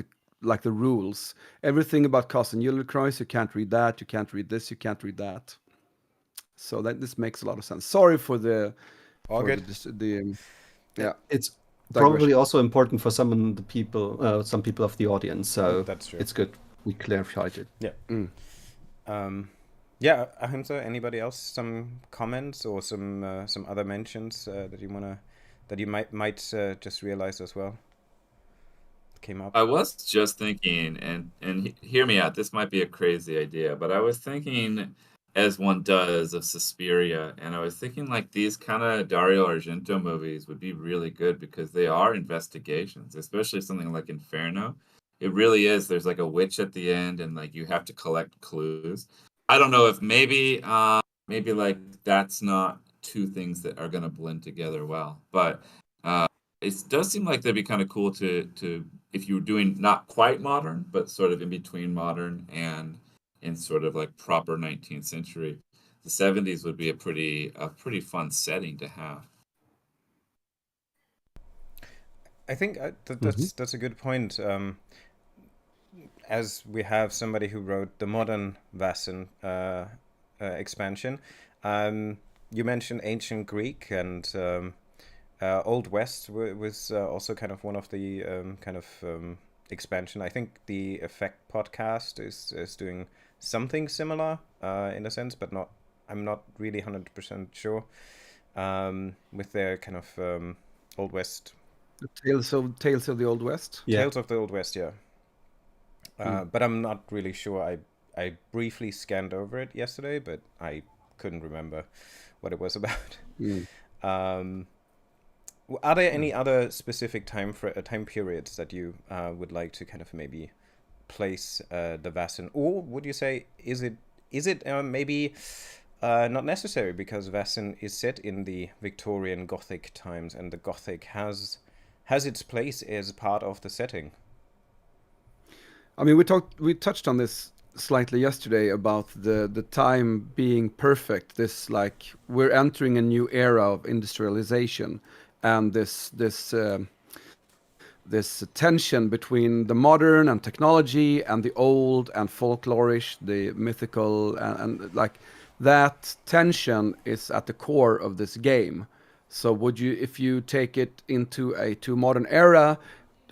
the rules. Everything about Castle Gyllenkreuz, you can't read that, you can't read this, you can't read that. So this makes a lot of sense. Sorry for the yeah. It's probably also important for some people of the audience. So that's true. It's good we clarified it. Yeah. Yeah, Ahimsa, anybody else? Some comments or some other mentions that you might just realize as well came up? I was just thinking, and hear me out. This might be a crazy idea, but I was thinking, as one does, of Suspiria, and I was thinking like these kind of Dario Argento movies would be really good because they are investigations, especially something like Inferno. It really is. There's like a witch at the end, and like you have to collect clues. I don't know if maybe like that's not two things that are going to blend together well, but it does seem like that'd be kind of cool to if you were doing not quite modern, but sort of in between modern and in sort of like proper 19th century. The 70s would be a pretty fun setting to have. I think Mm-hmm. that's a good point. As we have somebody who wrote the modern Vaesen expansion, you mentioned ancient Greek and Old West was also kind of one of the expansion. I think the Effect podcast is doing something similar in a sense, but not. I'm not really 100% sure with their kind of Old West Tales of the Old West. Yeah. Tales of the Old West, yeah. But I'm not really sure. I briefly scanned over it yesterday, but I couldn't remember what it was about. Mm. Are there any other specific time periods that you would like to kind of maybe place the Vaesen, or would you say is it maybe not necessary because Vaesen is set in the Victorian Gothic times and the Gothic has its place as part of the setting? I mean, we touched on this slightly yesterday about the time being perfect. This like we're entering a new era of industrialization, and this tension between the modern and technology and the old and folklorish, the mythical, and like that tension is at the core of this game. So would you, if you take it into a too modern era,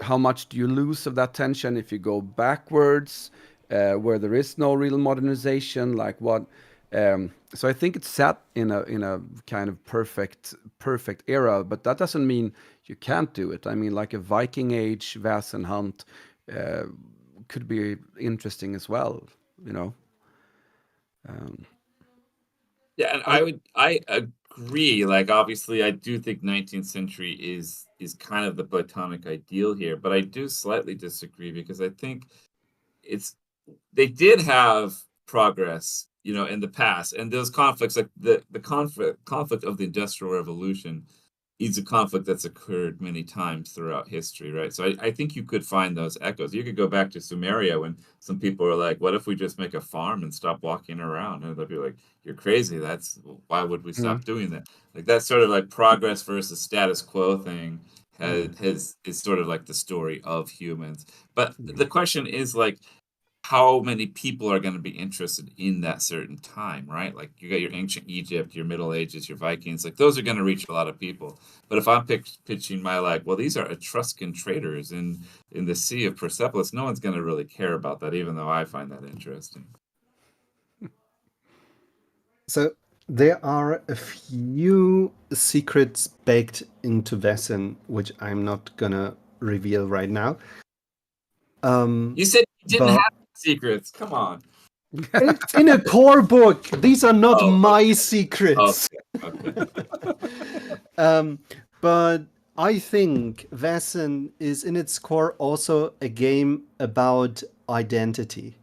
how much do you lose of that tension if you go backwards, where there is no real modernization? Like what? So I think it's set in a kind of perfect era, but that doesn't mean you can't do it. I mean, like a Viking Age Vaesen hunt uh, could be interesting as well. You know. Um, Yeah, and I agree. Like obviously I do think 19th century is kind of the Platonic ideal here, but I do slightly disagree because I think it's they did have progress, in the past, and those conflicts, like the conflict of the Industrial Revolution, is a conflict that's occurred many times throughout history, right? So I think you could find those echoes. You could go back to Sumeria when some people are like, "What if we just make a farm and stop walking around?" And they'll be like, "You're crazy. Why would we mm, stop doing that?" Like that sort of like progress versus status quo thing mm, is sort of like the story of humans. But mm. the question is like how many people are going to be interested in that certain time, right? Like you got your ancient Egypt, your Middle Ages, your Vikings, like those are going to reach a lot of people. But if I'm pitching my like, well, these are Etruscan traders in the Sea of Persepolis, no one's going to really care about that, even though I find that interesting. So there are a few secrets baked into Vaesen, which I'm not gonna reveal right now. You said you didn't But have secrets. Come on. it's in a core book. These are not Oh, my okay. secrets. Okay. um, but I think Vaesen is in its core also a game about identity.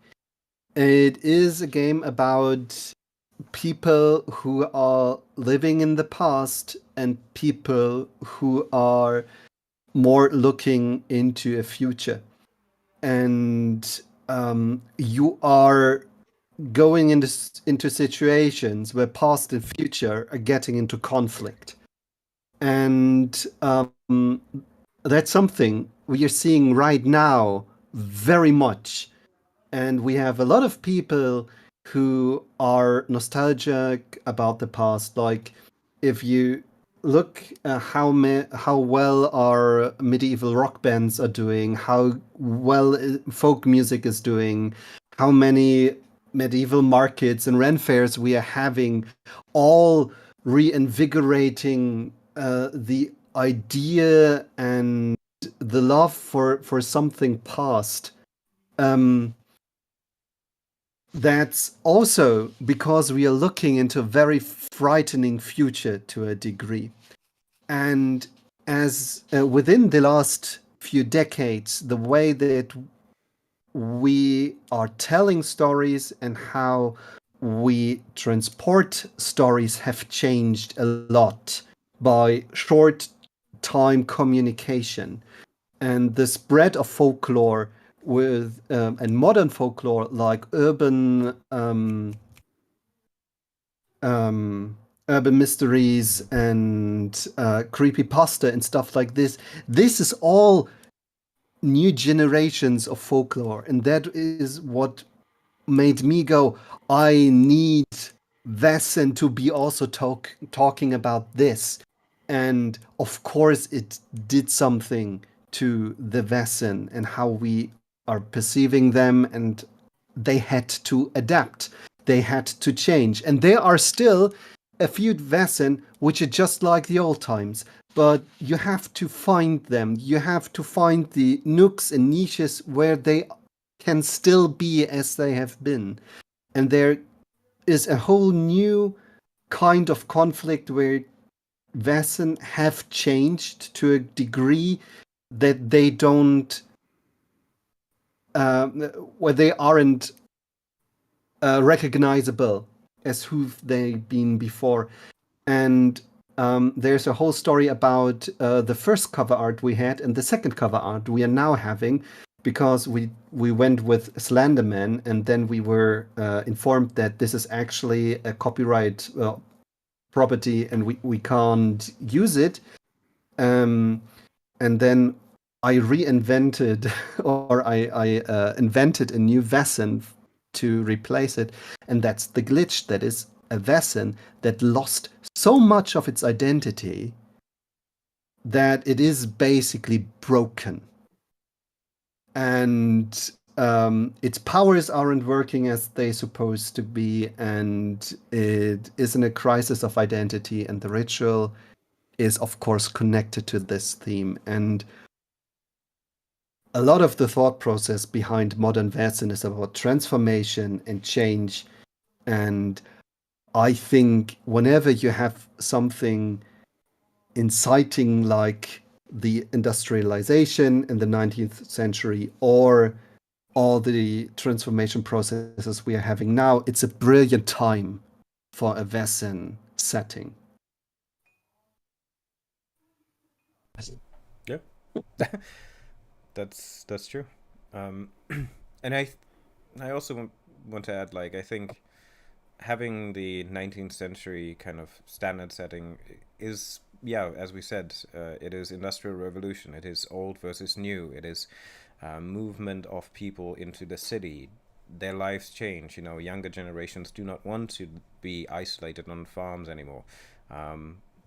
It is a game about people who are living in the past and people who are more looking into a future. And you are going into situations where past and future are getting into conflict. And that's something we are seeing right now very much. And we have a lot of people who are nostalgic about the past. Like, if you look at how well our medieval rock bands are doing, how well folk music is doing, how many medieval markets and ren fairs we are having, all reinvigorating the idea and the love for something past. That's also because we are looking into a very frightening future to a degree. And as within the last few decades, the way that we are telling stories and how we transport stories have changed a lot by short time communication. And the spread of folklore with and modern folklore like urban mysteries and creepypasta and stuff like this. This is all new generations of folklore, and that is what made me go, I need Vaesen to be also talking about this. And of course, it did something to the Vaesen and how we are perceiving them, and they had to adapt. They had to change. And there are still a few Vaesen which are just like the old times, but you have to find them. You have to find the nooks and niches where they can still be as they have been. And there is a whole new kind of conflict where Vaesen have changed to a degree that they don't, where they aren't recognizable as who they've been before. And there's a whole story about the first cover art we had and the second cover art we are now having, because we went with Slenderman, and then we were informed that this is actually a copyright property and we can't use it. And then I reinvented or I invented a new Vaesen to replace it, and that's the glitch. That is a Vaesen that lost so much of its identity that it is basically broken. And its powers aren't working as they're supposed to be, and it is in a crisis of identity, and the ritual is, of course, connected to this theme. And a lot of the thought process behind modern Vaesen is about transformation and change. And I think whenever you have something inciting like the industrialization in the 19th century or all the transformation processes we are having now, it's a brilliant time for a Vaesen setting. Yeah, that's true. And I also want to add, like, I think having the 19th century kind of standard setting is, yeah, as we said, it is industrial revolution. It is old versus new. It is movement of people into the city. Their lives change. You know, younger generations do not want to be isolated on farms anymore.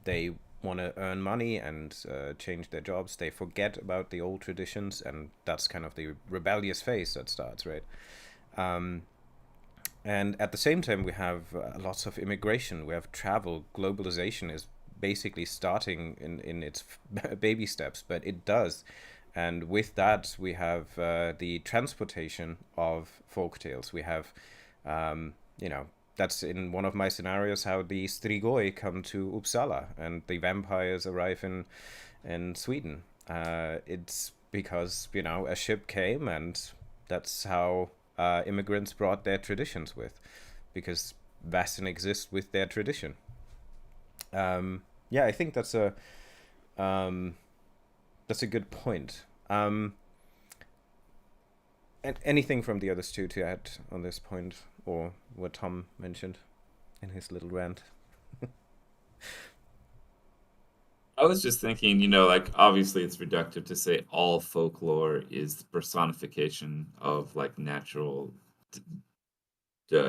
They want to earn money and change their jobs. They forget about the old traditions, and that's kind of the rebellious phase that starts, right? And at the same time, we have lots of immigration. We have travel. Globalization is basically starting in its baby steps, but it does. And with that, we have the transportation of folktales. We have, that's in one of my scenarios how the Strigoi come to Uppsala and the vampires arrive in Sweden. It's because, a ship came, and that's how immigrants brought their traditions with, because Vaesen exists with their tradition. I think that's a good point. And anything from the others two to add on this point, or what Tom mentioned in his little rant? I was just thinking, like, obviously it's reductive to say all folklore is the personification of like natural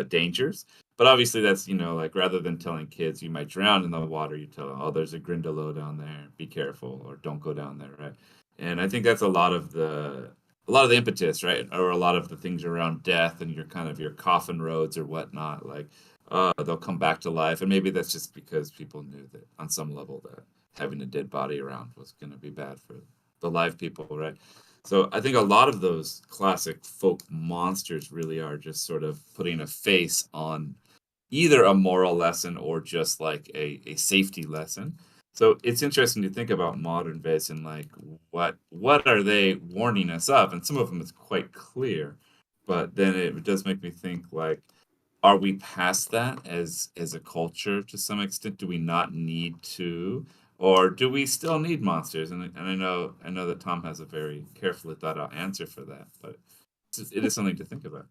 dangers. But obviously that's, like, rather than telling kids you might drown in the water, you tell them, oh, there's a Grindylow down there, be careful, or don't go down there, right? And I think that's a lot of the a lot of the impetus, right? Or a lot of the things around death and your kind of your coffin roads or whatnot, like they'll come back to life. And maybe that's just because people knew that on some level that having a dead body around was going to be bad for the live people, right? So I think a lot of those classic folk monsters really are just sort of putting a face on either a moral lesson or just like a safety lesson. So it's interesting to think about modern Vaesen, like what are they warning us of? And some of them is quite clear, but then it does make me think like, are we past that as a culture to some extent? Do we not need to, or do we still need monsters? And I know that Tom has a very carefully thought out answer for that, but it is something to think about.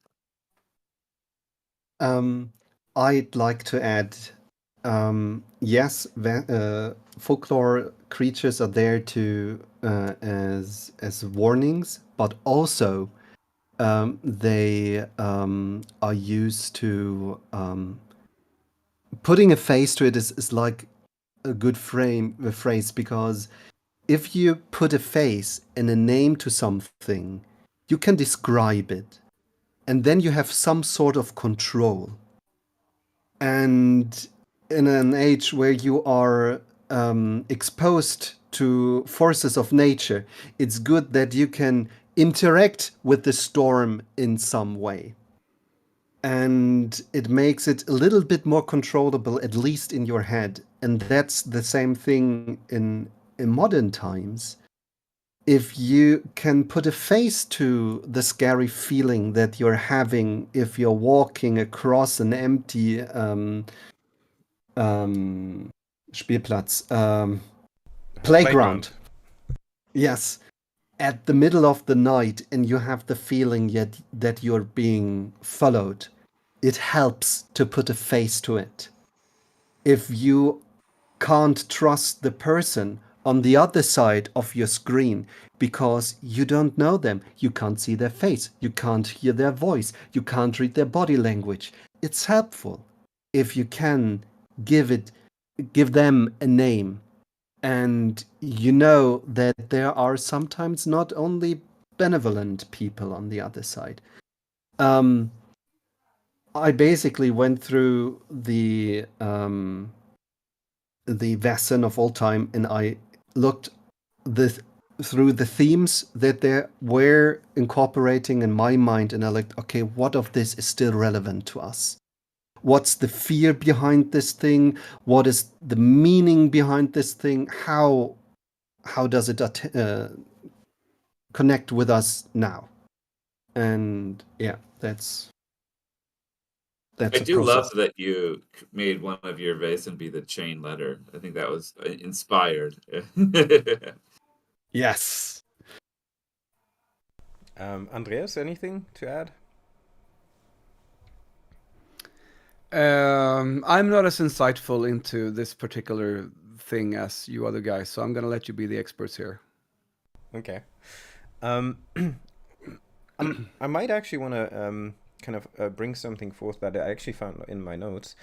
I'd like to add, yes, folklore creatures are there to as warnings, but also they are used to putting a face to it is like a good phrase, because if you put a face and a name to something, you can describe it, and then you have some sort of control. And in an age where you are exposed to forces of nature, it's good that you can interact with the storm in some way. And it makes it a little bit more controllable, at least in your head. And that's the same thing in modern times. If you can put a face to the scary feeling that you're having if you're walking across an empty Spielplatz, playground. Yes, at the middle of the night, and you have the feeling yet that you're being followed, it helps to put a face to it. If you can't trust the person on the other side of your screen because you don't know them, you can't see their face, you can't hear their voice, you can't read their body language, it's helpful if you can give them a name, and you know that there are sometimes not only benevolent people on the other side. I basically went through the Vaesen of all time, and I looked through the themes that they were incorporating in my mind, and I looked, okay, what of this is still relevant to us? What's the fear behind this thing? What is the meaning behind this thing? How does it connect with us now? And yeah, that's I a do process. love that you made one of your Vaesen be the chain letter. I think that was inspired. Yes. Andreas, anything to add? I'm not as insightful into this particular thing as you other guys, so I'm gonna let you be the experts here. Okay. I might actually want to kind of bring something forth that I actually found in my notes,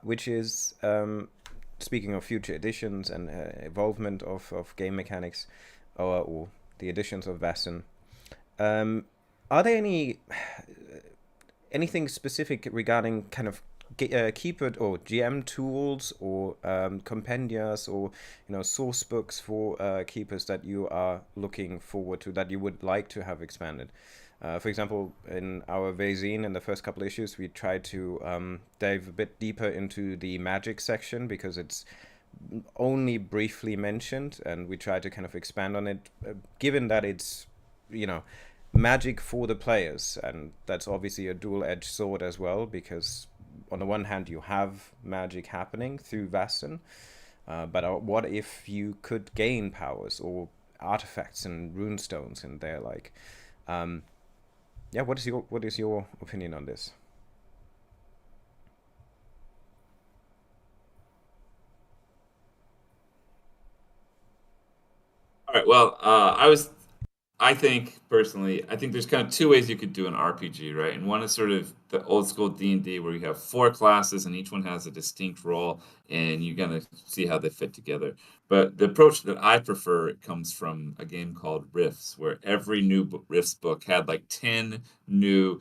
which is speaking of future editions and evolvement of game mechanics, or the editions of Vaesen. Are there anything specific regarding kind of keeper or GM tools or compendias or source books for keepers that you are looking forward to, that you would like to have expanded? For example, in our Vaesen, in the first couple issues, we tried to dive a bit deeper into the magic section because it's only briefly mentioned, and we tried to kind of expand on it, given that it's magic for the players, and that's obviously a dual-edged sword as well, because on the one hand you have magic happening through Vaesen, but what if you could gain powers or artifacts and runestones in there? Like, what is your opinion on this? All right. Well, I think personally, I think there's kind of two ways you could do an RPG, right? And one is sort of the old school D&D where you have 4 classes and each one has a distinct role, and you're gonna see how they fit together. But the approach that I prefer comes from a game called Rifts, where every new Rifts book had like 10 new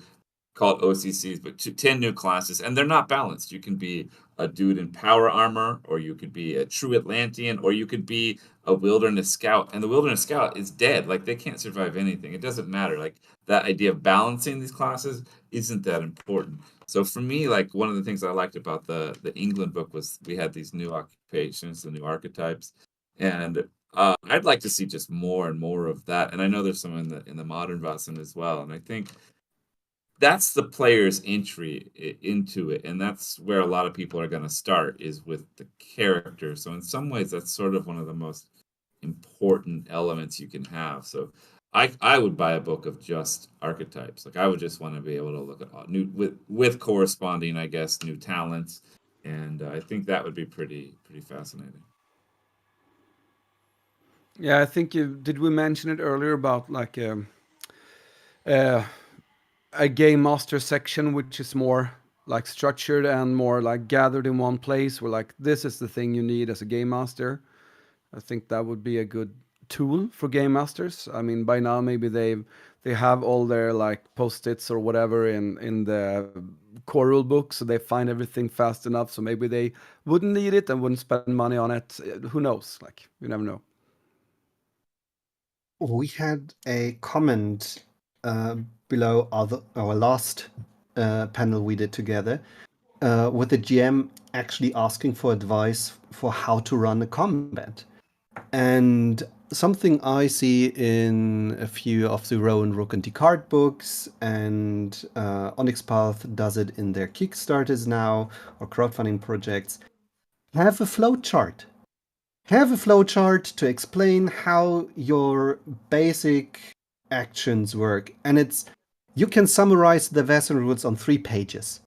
called OCCs, but 10 new classes, and they're not balanced. You can be a dude in power armor, or you could be a true Atlantean, or you could be a wilderness scout. And the wilderness scout is dead. Like, they can't survive anything. It doesn't matter. Like, that idea of balancing these classes isn't that important. So for me, like, one of the things I liked about the England book was we had these new occupations, the new archetypes, and I'd like to see just more and more of that. And I know there's some in the modern Vaesen as well. And I think that's the player's entry into it, and that's where a lot of people are going to start, is with the character. So in some ways that's sort of one of the most important elements you can have. So I would buy a book of just archetypes. Like, I would just want to be able to look at all new with corresponding, I guess, new talents, and I think that would be pretty fascinating. Yeah, I think did we mention it earlier about like uh, a game master section which is more like structured and more like gathered in one place, where like this is the thing you need as a game master. I think that would be a good tool for game masters. I mean, by now maybe they have all their like post-its or whatever in the core rule book, so they find everything fast enough. So maybe they wouldn't need it and wouldn't spend money on it. Who knows? Like, you never know. We had a comment below our last panel we did together, with the GM actually asking for advice for how to run a combat. And something I see in a few of the Rowan, Rook, and Descartes books, and Onyx Path does it in their Kickstarters now, or crowdfunding projects, have a flowchart. Have a flowchart to explain how your basic actions work. And you can summarize the Vaesen rules on 3 pages.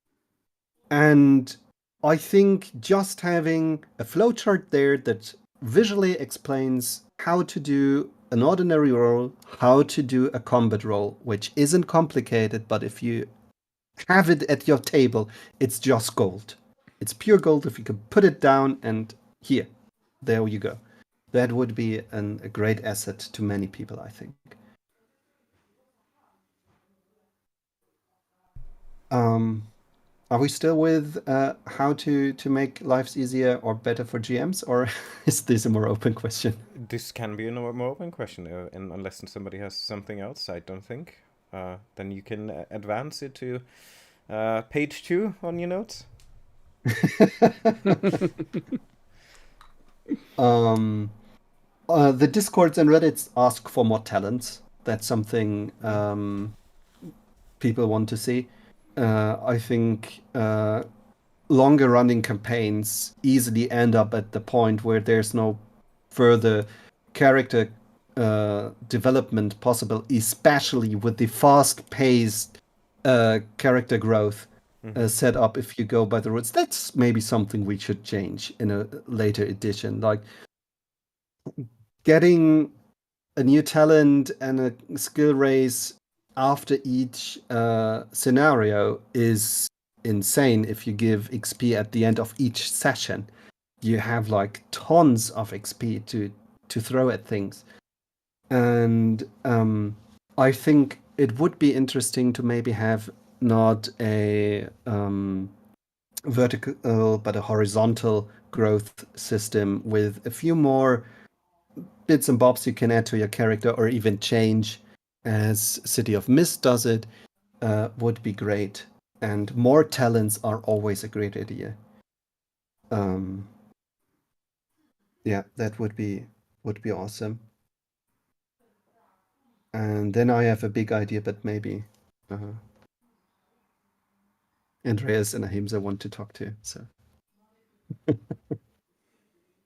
And I think just having a flowchart there that visually explains how to do an ordinary roll, how to do a combat roll, which isn't complicated, but if you have it at your table, it's just gold. It's pure gold if you can put it down, and there you go. That would be a great asset to many people, I think. Are we still with how to make lives easier or better for GMs, or is this a more open question? This can be a more open question, and unless somebody has something else, I don't think. Then you can advance it to page 2 on your notes. The Discords and Reddits ask for more talents. That's something people want to see. I think longer running campaigns easily end up at the point where there's no further character development possible, especially with the fast-paced character growth set up if you go by the rules. That's maybe something we should change in a later edition. Like, getting a new talent and a skill raise after each scenario is insane. If you give XP at the end of each session, you have like tons of XP to throw at things. And I think it would be interesting to maybe have not a vertical but a horizontal growth system with a few more bits and bobs you can add to your character or even change, as City of Mist does it, would be great. And more talents are always a great idea. Yeah, that would be awesome. And then I have a big idea, but maybe Andreas and Ahimsa want to talk to. So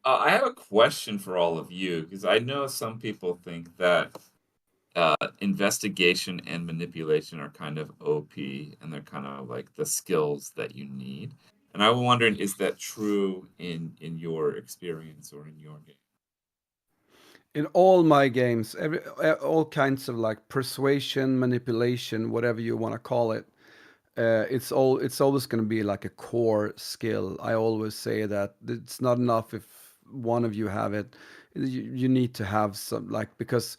I have a question for all of you, because I know some people think that investigation and manipulation are kind of OP, and they're kind of like the skills that you need. And I'm wondering, is that true in your experience or in your game? In all my games, all kinds of like persuasion, manipulation, whatever you want to call it, it's always going to be like a core skill. I always say that it's not enough if one of you have it. You need to have some, like, because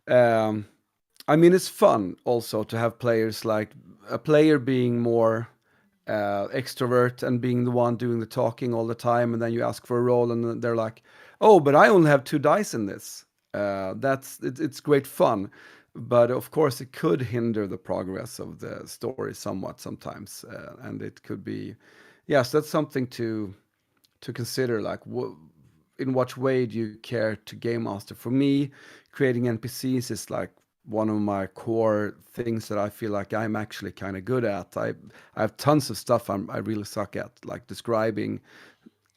I mean, it's fun also to have players, like a player being more extrovert and being the one doing the talking all the time, and then you ask for a roll, and then they're like, "Oh, but I only have 2 dice in this." It's great fun, but of course it could hinder the progress of the story somewhat sometimes, and it could be, yes, that's something to consider. Like, in what way do you care to game master? For me, creating NPCs is like one of my core things that I feel like I'm actually kind of good at. I have tons of stuff I really suck at, like describing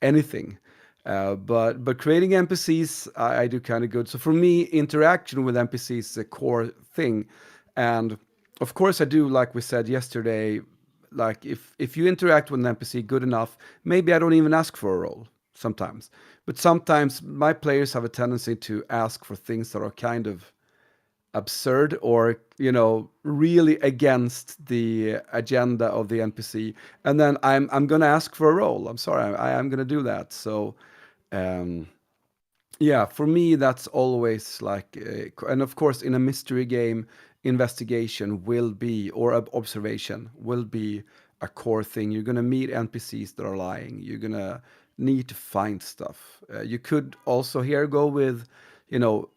anything. But creating NPCs, I do kind of good. So for me, interaction with NPCs is a core thing, and of course I do, like we said yesterday. Like, if you interact with an NPC good enough, maybe I don't even ask for a roll sometimes. But sometimes my players have a tendency to ask for things that are kind of absurd, or really against the agenda of the NPC, and then I'm gonna ask for a roll. I'm sorry, I'm gonna do that. So um yeah, for me that's always like, and of course in a mystery game, investigation will be, or observation will be, a core thing. You're gonna meet NPCs that are lying. You're gonna need to find stuff. You could also here go with,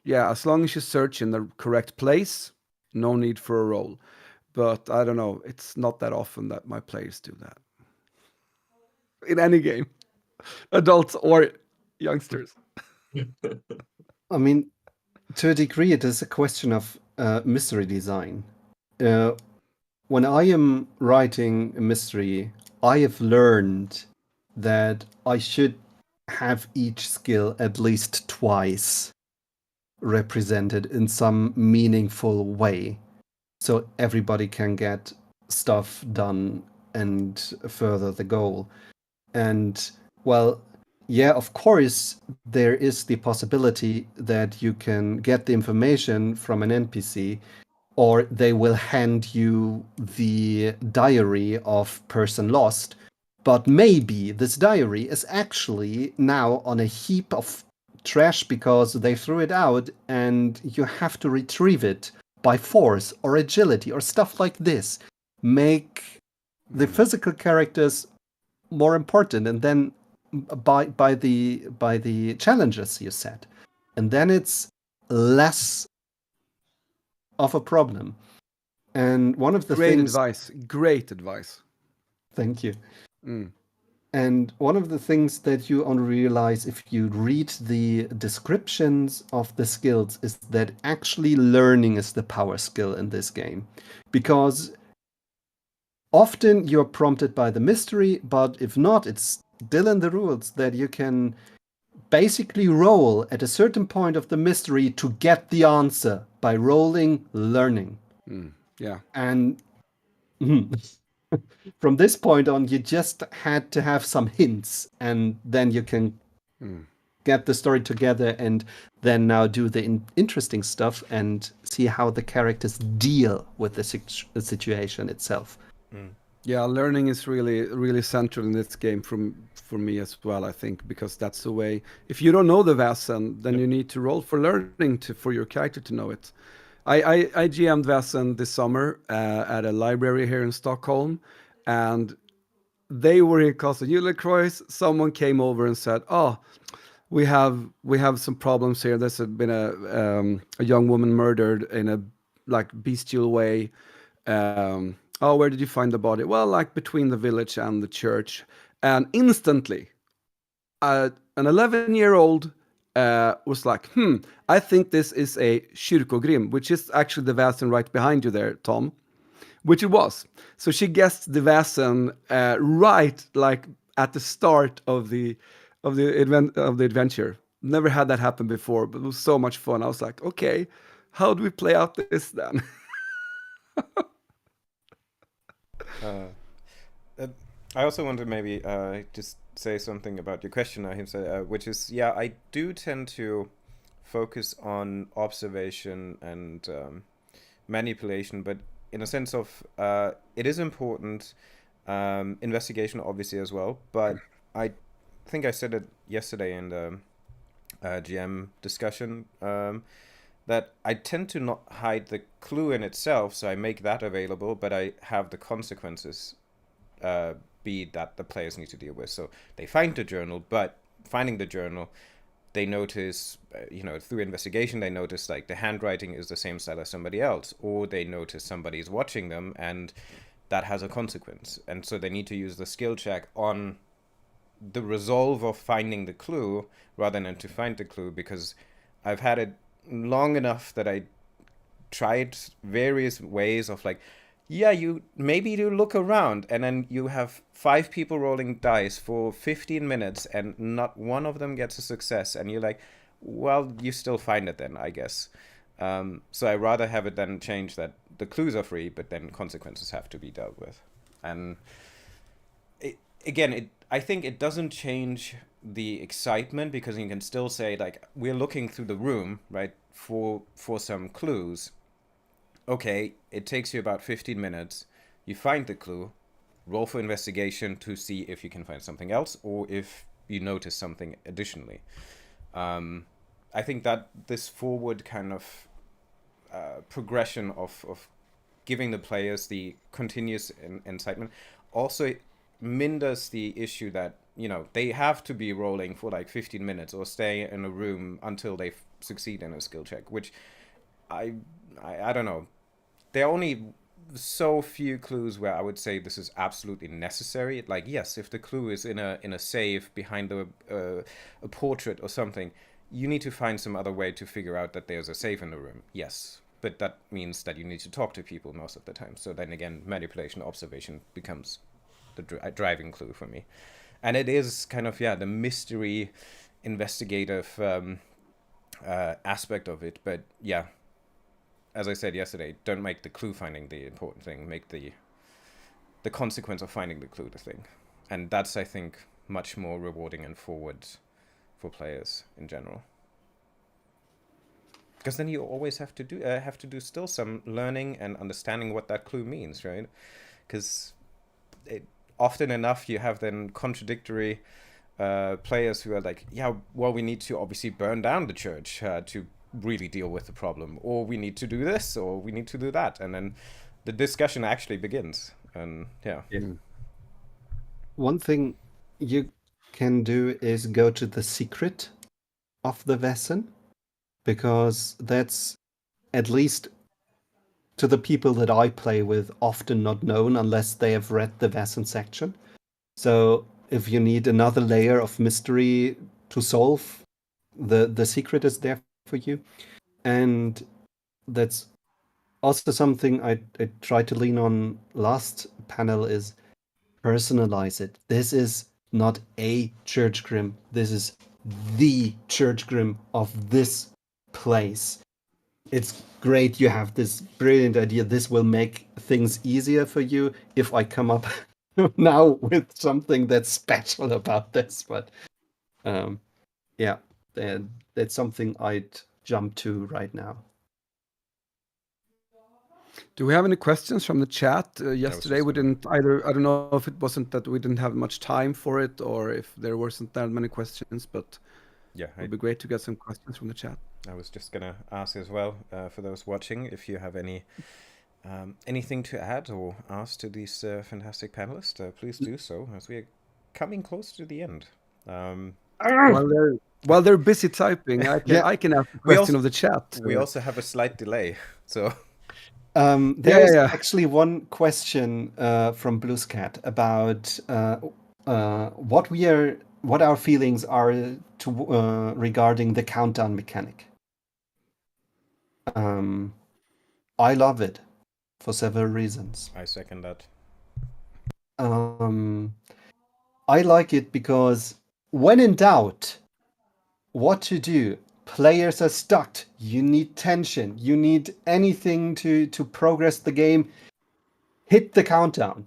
yeah, as long as you search in the correct place, no need for a roll. But I don't know, it's not that often that my players do that in any game, adults or youngsters. I mean, to a degree, it is a question of mystery design. When I am writing a mystery, I have learned that I should have each skill at least twice represented in some meaningful way, so everybody can get stuff done and further the goal. And, well, yeah, of course, there is the possibility that you can get the information from an NPC, or they will hand you the diary of person lost. But maybe this diary is actually now on a heap of trash because they threw it out, and you have to retrieve it by force or agility or stuff like this. Make the physical characters more important, and then by the challenges you set, and then it's less of a problem. And one of the Great things, advice. Great advice. thank you. Mm. And one of the things that you only realize if you read the descriptions of the skills is that actually learning is the power skill in this game, because often you're prompted by the mystery, but if not, it's still in the rules that you can basically roll at a certain point of the mystery to get the answer by rolling learning. Yeah. And from this point on, you just had to have some hints, and then you can get the story together, and then now do the interesting stuff and see how the characters deal with the situation itself. Yeah, learning is really central in this game for me as well, I think, because that's the way. If you don't know the Vaesen, then you need to roll for learning for your character to know it. I GM'd Vaesen this summer at a library here in Stockholm, and they were in Castle Ulekrois. Someone came over and said, "Oh, we have some problems here. There's been a young woman murdered in a like bestial way. Oh, where did you find the body? Well, like between the village and the church." And instantly, an 11-year-old was like, I think this is a kyrkogrim, which is actually the Vaesen right behind you there, Tom, which it was. So she guessed the Vaesen right, like at the start of the adventure. Never had that happen before, but it was so much fun. I was like, okay, how do we play out this then? I also want to maybe just say something about your question, Ahimsa, which is, yeah, I do tend to focus on observation and manipulation, but in a sense of it is important, investigation obviously as well, but I think I said it yesterday in the GM discussion, that I tend to not hide the clue in itself, so I make that available, but I have the consequences be that the players need to deal with. So they find the journal, but finding the journal, they notice, through investigation, they notice like the handwriting is the same style as somebody else, or they notice somebody's watching them, and that has a consequence. And so they need to use the skill check on the resolve of finding the clue rather than to find the clue, because I've had it long enough that I tried various ways of like, yeah, you look around, and then you have 5 people rolling dice for 15 minutes and not one of them gets a success, and you're like, well, you still find it then, I guess. So I rather have it then change that the clues are free, but then consequences have to be dealt with. And I think it doesn't change the excitement, because you can still say like, we're looking through the room, right, for some clues. Okay, it takes you about 15 minutes. You find the clue, roll for investigation to see if you can find something else or if you notice something additionally. I think that this forward kind of progression of giving the players the continuous incitement also minders the issue that, they have to be rolling for like 15 minutes or stay in a room until they succeed in a skill check, which I don't know. There are only so few clues where I would say this is absolutely necessary. Like, yes, if the clue is in a safe behind a portrait or something, you need to find some other way to figure out that there's a safe in the room. Yes, but that means that you need to talk to people most of the time. So then again, manipulation, observation becomes the driving clue for me. And it is kind of, the mystery investigative aspect of it. But yeah, as I said yesterday, don't make the clue finding the important thing. Make the consequence of finding the clue the thing. And that's, I think, much more rewarding and forward for players in general. Because then you always have to do still some learning and understanding what that clue means, right? Because often enough you have then contradictory players who are like, yeah, well, we need to obviously burn down the church to really deal with the problem, or we need to do this, or we need to do that, and then the discussion actually begins. And yeah. One thing you can do is go to the secret of the Vaesen, because that's, at least to the people that I play with, often not known unless they have read the Vaesen section. So if you need another layer of mystery to solve, the secret is there for you. And that's also something I tried to lean on last panel, is personalize it. This is not a church grim. This is the church grim of this place. It's great you have this brilliant idea. This will make things easier for you if I come up now with something that's special about this. But that's something I'd jump to right now. Do we have any questions from the chat? Yesterday we didn't either. I don't know if it wasn't that we didn't have much time for it, or if there wasn't that many questions, but yeah, it would be great to get some questions from the chat. I was just gonna ask as well, for those watching, if you have anything to add or ask to these fantastic panelists, please do so, as we are coming close to the end. While they're busy typing, I can ask a question of the chat. We also have a slight delay, so. There's actually one question from Bluescat about what our feelings are regarding the countdown mechanic. I love it for several reasons. I second that. I like it because when in doubt, what to do? Players are stuck. You need tension. You need anything to progress the game. Hit the countdown.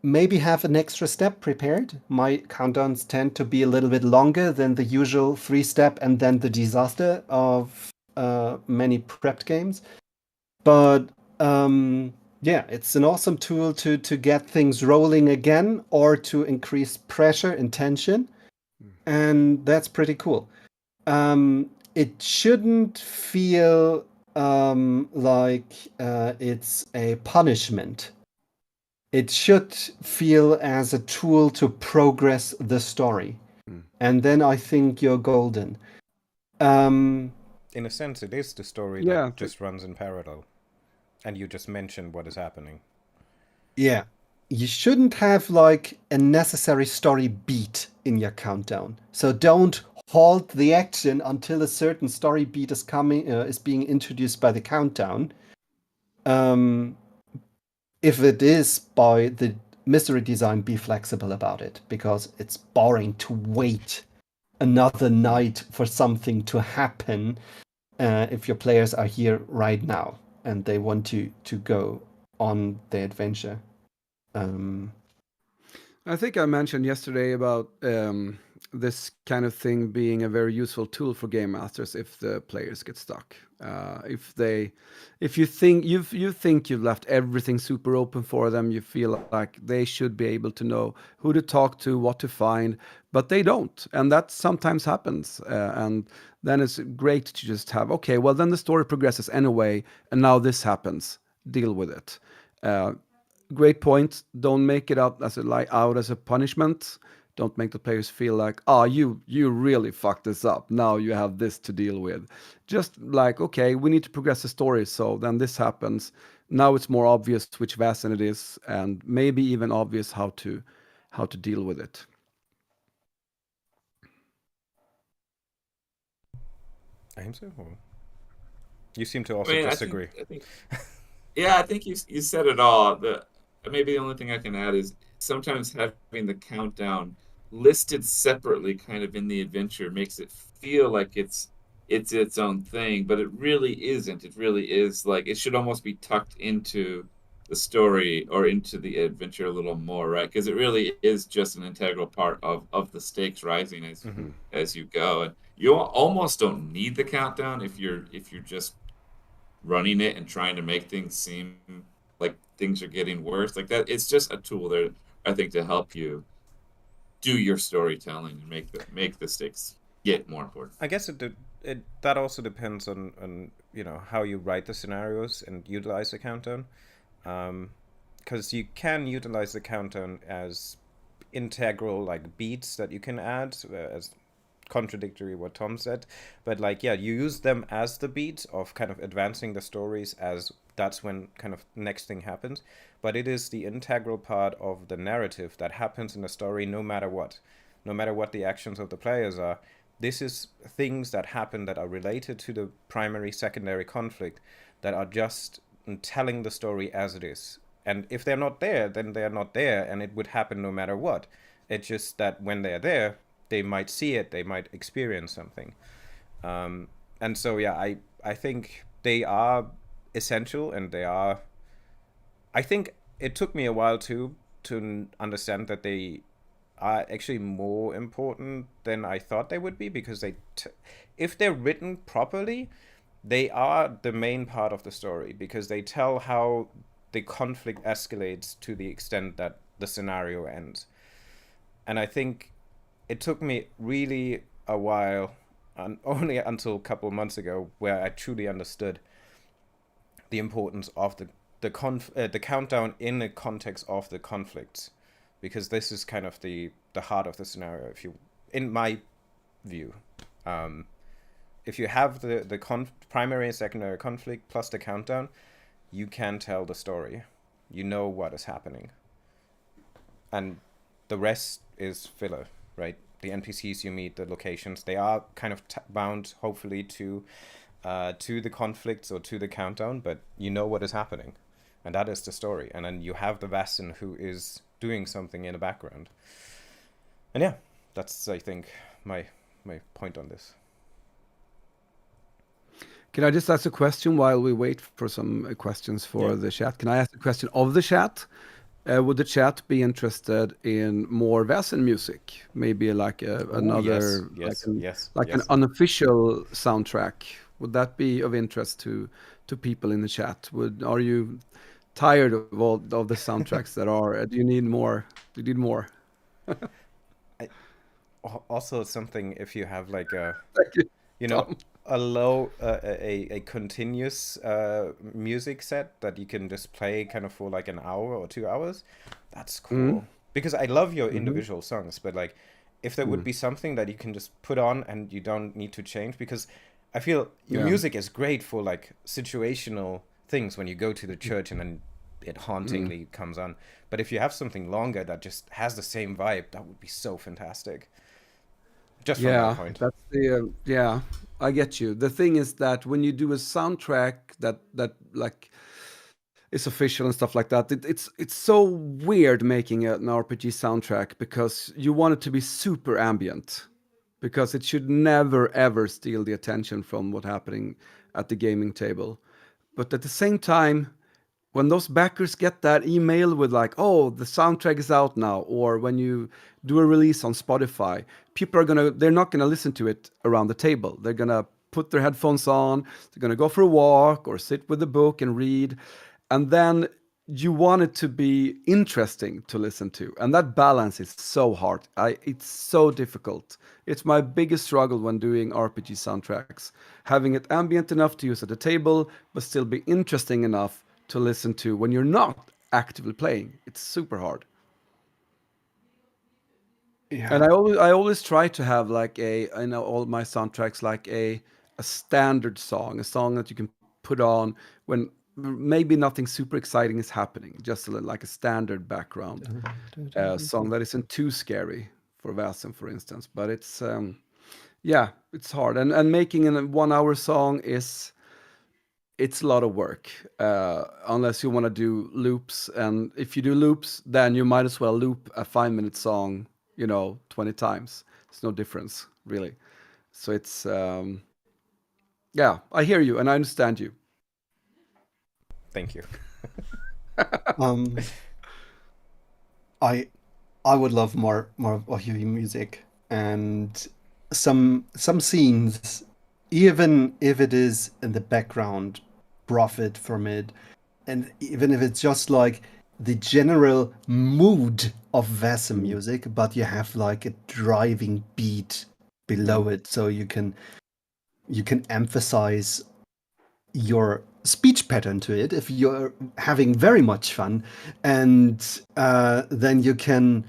maybe have an extra step prepared. My countdowns tend to be a little bit longer than the usual 3-step and then the disaster of many prepped games. But yeah, it's an awesome tool to get things rolling again or to increase pressure and tension. And that's pretty cool. It shouldn't feel like it's a punishment. It should feel as a tool to progress the story. And then I think you're golden. In a sense, it is the story Yeah, that just runs in parallel. And you just mentioned what is happening. Yeah. You shouldn't have like a necessary story beat in your countdown. So don't halt the action until a certain story beat is being introduced by the countdown. If it is by the mystery design, be flexible about it, because it's boring to wait another night for something to happen if your players are here right now and they want to go on the adventure. I think I mentioned yesterday about this kind of thing being a very useful tool for game masters if the players get stuck. If you think you've left everything super open for them, you feel like they should be able to know who to talk to, what to find, but they don't, and that sometimes happens. And then it's great to just have, okay, well then the story progresses anyway, and now this happens. Deal with it. Great point. Don't make it out as a punishment. Don't make the players feel like, you really fucked this up. Now you have this to deal with. Just like, okay, we need to progress the story. So then this happens. Now it's more obvious which Vaesen it is, and maybe even obvious how to deal with it. Ahimsa? Or... You seem to also disagree. I think you said it all. Maybe the only thing I can add is sometimes having the countdown listed separately kind of in the adventure makes it feel like it's its own thing, but it really isn't. It really is like it should almost be tucked into the story or into the adventure a little more, right? Because it really is just an integral part of the stakes rising as you go. And you almost don't need the countdown if you're just running it and trying to make things seem like things are getting worse. Like that, it's just a tool there, I think, to help you do your storytelling and make the stakes get more important. I guess that also depends on how you write the scenarios and utilize the countdown, because you can utilize the countdown as integral like beats that you can add as contradictory what Tom said, but you use them as the beats of kind of advancing the stories, as that's when kind of next thing happens, but it is the integral part of the narrative that happens in the story no matter what the actions of the players are. This is things that happen that are related to the primary secondary conflict, that are just telling the story as it is, and if they're not there, then they're not there, and it would happen no matter what. It's just that when they're there, they might see it, they might experience something. And so, I think they are essential, and I think it took me a while to understand that they are actually more important than I thought they would be, because if they're written properly, they are the main part of the story, because they tell how the conflict escalates to the extent that the scenario ends. And I think it took me really a while, and only until a couple of months ago, where I truly understood the importance of the countdown in the context of the conflicts, because this is kind of the heart of the scenario. In my view, if you have the primary and secondary conflict plus the countdown, you can tell the story. You know what is happening, and the rest is filler. Right, the NPCs you meet, the locations, they are kind of bound, hopefully, to the conflicts or to the countdown, but you know what is happening, and that is the story. And then you have the Vaesen who is doing something in the background. And that's, I think, my point on this. Can I just ask a question while we wait for some questions for the chat? Can I ask a question of the chat? would the chat be interested in more Vaesen music? Maybe like another, like an unofficial soundtrack. Would that be of interest to people in the chat? Are you tired of all of the soundtracks that are? Do you need more? Do you need more? Also, something if you have like a, Thank you, you know, Tom. a low, a continuous music set that you can just play kind of for like an hour or 2 hours. That's cool. Because I love your individual songs, but like if there would be something that you can just put on and you don't need to change, because I feel your music is great for like situational things when you go to the church and then it hauntingly comes on. But if you have something longer that just has the same vibe, that would be so fantastic. Just from my point. That's the I get you. The thing is that when you do a soundtrack that like is official and stuff like that, it's so weird making an RPG soundtrack because you want it to be super ambient, because it should never ever steal the attention from what's happening at the gaming table. But at the same time, when those backers get that email with like, oh, the soundtrack is out now, or when you do a release on Spotify, they're not gonna listen to it around the table. They're gonna put their headphones on, they're gonna go for a walk or sit with a book and read. And then you want it to be interesting to listen to. And that balance is so hard. It's so difficult. It's my biggest struggle when doing RPG soundtracks. Having it ambient enough to use at the table, but still be interesting enough to listen to when you're not actively playing. It's super hard. Yeah. And I always try to have like I know all my soundtracks like a standard song, a song that you can put on when maybe nothing super exciting is happening, just like a standard background song that isn't too scary for Vaesen, for instance. But it's it's hard, and making a 1 hour song it's a lot of work, unless you want to do loops. And if you do loops, then you might as well loop a 5-minute song, 20 times. It's no difference, really. So it's, I hear you and I understand you. Thank you. I would love more of your music, and some scenes, even if it is in the background, profit from it, and even if it's just like the general mood of Vaesen music, but you have like a driving beat below it, so you can emphasize your speech pattern to it if you're having very much fun, and then you can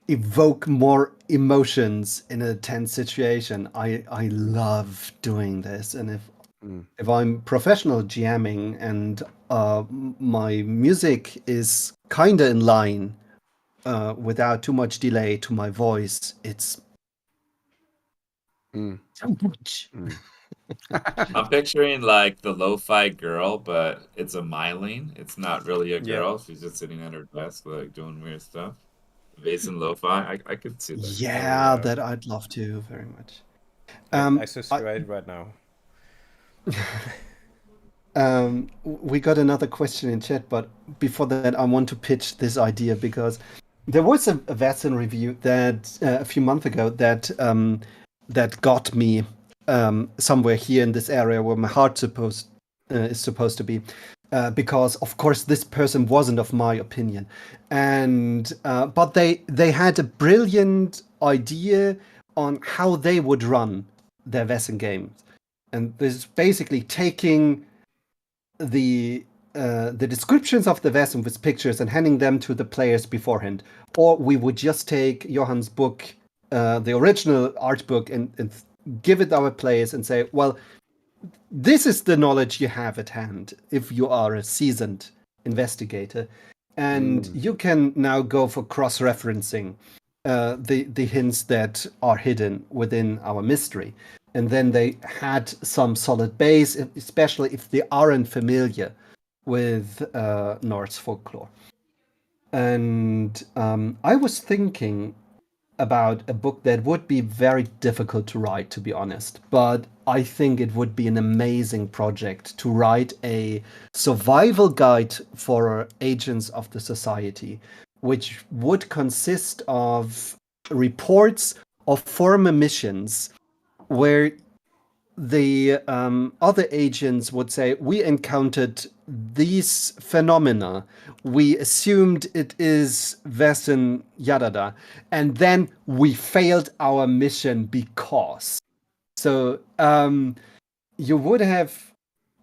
evoke more emotions in a tense situation. I love doing this, and if I'm professional GMing and my music is kinda in line without too much delay to my voice, it's so much. I'm picturing like the lo-fi girl, but it's a Mylene. It's not really a girl. She's just sitting at her desk, like doing weird stuff. Vaesen lo-fi. I could see that. Yeah, that I'd love to very much. I subscribe right now. We got another question in chat, but before that, I want to pitch this idea because there was a Vaesen review that a few months ago that that got me somewhere here in this area where my heart is supposed to be, because of course this person wasn't of my opinion, and but they had a brilliant idea on how they would run their Vaesen games, and this is basically taking the descriptions of the Vaesen with pictures and handing them to the players beforehand, or we would just take Johann's book, the original art book, and give it our players and say, well, this is the knowledge you have at hand if you are a seasoned investigator, and you can now go for cross-referencing the hints that are hidden within our mystery. And then they had some solid base, especially if they aren't familiar with Norse folklore. And I was thinking about a book that would be very difficult to write, to be honest. But I think it would be an amazing project to write a survival guide for agents of the society, which would consist of reports of former missions where the other agents would say, we encountered these phenomena. We assumed it is Vaesen Yadada. And then we failed our mission because. So you would have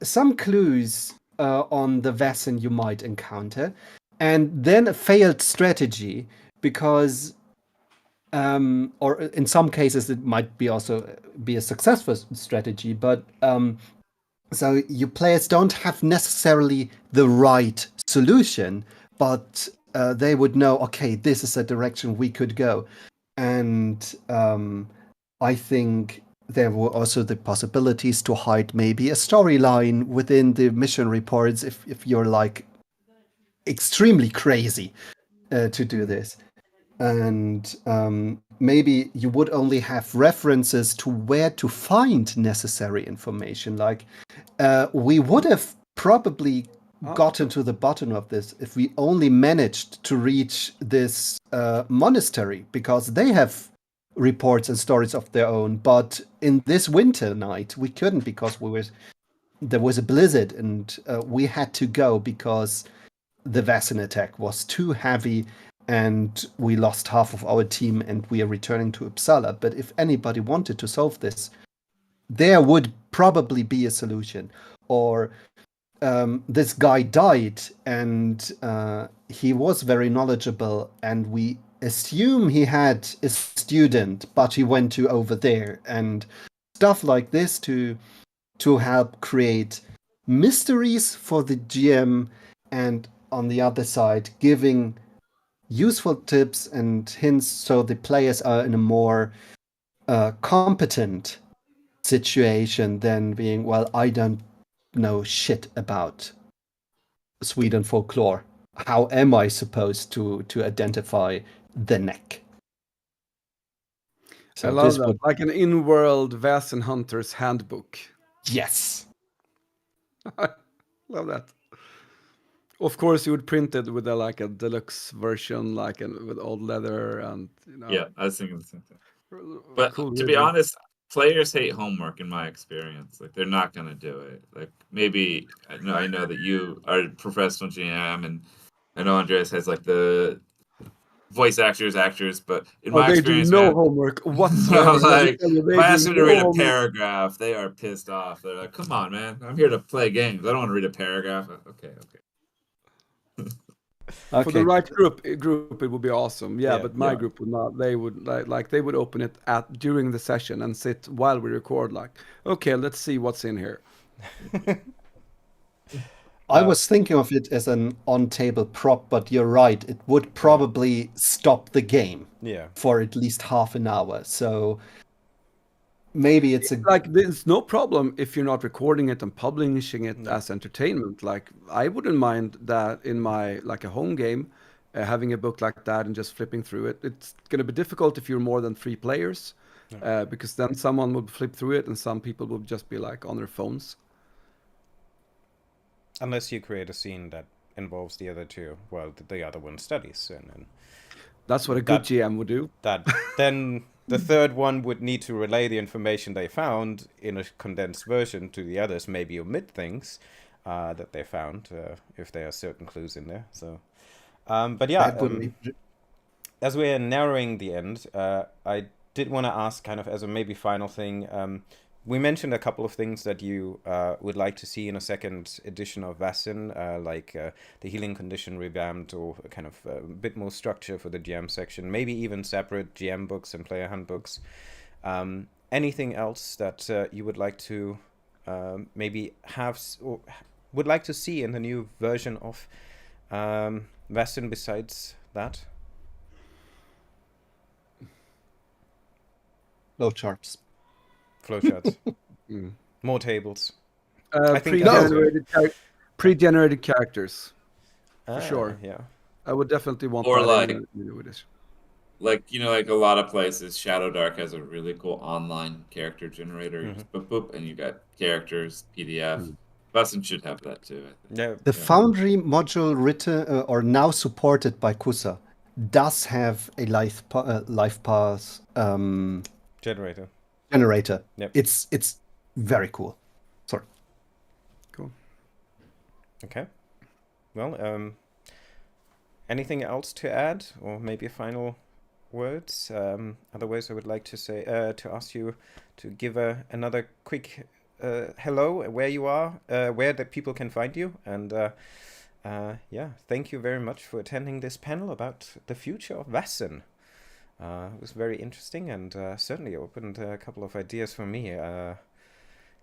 some clues on the Vaesen you might encounter. And then a failed strategy because or in some cases it might be also be a successful strategy, but so you players don't have necessarily the right solution, but they would know, okay, this is a direction we could go. And I think there were also the possibilities to hide maybe a storyline within the mission reports if you're like extremely crazy to do this. And maybe you would only have references to where to find necessary information. Like we would have probably gotten to the bottom of this if we only managed to reach this monastery, because they have reports and stories of their own. But in this winter night, we couldn't because there was a blizzard, and we had to go because the Vaesen attack was too heavy and we lost half of our team and we are returning to Uppsala. But if anybody wanted to solve this, there would probably be a solution. Or this guy died and he was very knowledgeable and we assume he had a student, but he went to over there, and stuff like this to help create mysteries for the GM, and on the other side giving useful tips and hints so the players are in a more competent situation than being, well, I don't know shit about Sweden folklore. How am I supposed to identify the neck? So I love that. Like an in-world Vaesen Hunter's handbook. Yes. Love that. Of course, you would print it with a deluxe version, with old leather and Yeah, I was thinking the same thing. But cool, to be honest, players hate homework in my experience. Like, they're not gonna do it. Like, maybe I know that you are a professional GM, and I know Andreas has like the voice actors, but in my experience, they do no homework whatsoever. Like, if I ask them to read a paragraph, they are pissed off. They're like, "Come on, man! I'm here to play games. I don't want to read a paragraph." Okay. For the right group, it would be awesome. Yeah, but my group would not. They would they would open it during the session and sit while we record. Like, okay, let's see what's in here. I was thinking of it as an on-table prop, but you're right. It would probably stop the game for at least half an hour. So maybe it's there's no problem if you're not recording it and publishing it as entertainment. Like, I wouldn't mind that in my a home game, having a book like that and just flipping through it. It's going to be difficult if you're more than 3 players, because then someone would flip through it and some people would just be on their phones. Unless you create a scene that involves the other two, well, the other one studies, and that's what a good GM would do. Then the third one would need to relay the information they found in a condensed version to the others, maybe omit things that they found if there are certain clues in there. So, but yeah, as we're narrowing the end, I did want to ask, kind of as a maybe final thing. We mentioned a couple of things that you would like to see in a second edition of Vaesen, like the healing condition revamped, or kind of a bit more structure for the GM section, maybe even separate GM books and player handbooks. Anything else that you would like to maybe have or would like to see in the new version of Vaesen besides that? Flowcharts. Flowcharts. More tables. Pre-generated characters. For sure. Yeah. I would definitely want or that in the new edition. like like a lot of places, Shadow Dark has a really cool online character generator. You just boop boop, and you got characters, PDF. Vaesen should have that too, I think. Yeah. The Foundry module written or now supported by Kusa does have a life path Generator. generator. Yep. It's very cool. Sorry. Cool. Okay. Well, anything else to add, or maybe final words? Otherwise, I would like to say to ask you to give another quick hello, where you are, where the people can find you, and yeah, thank you very much for attending this panel about the future of Vaesen. It was very interesting and certainly opened a couple of ideas for me.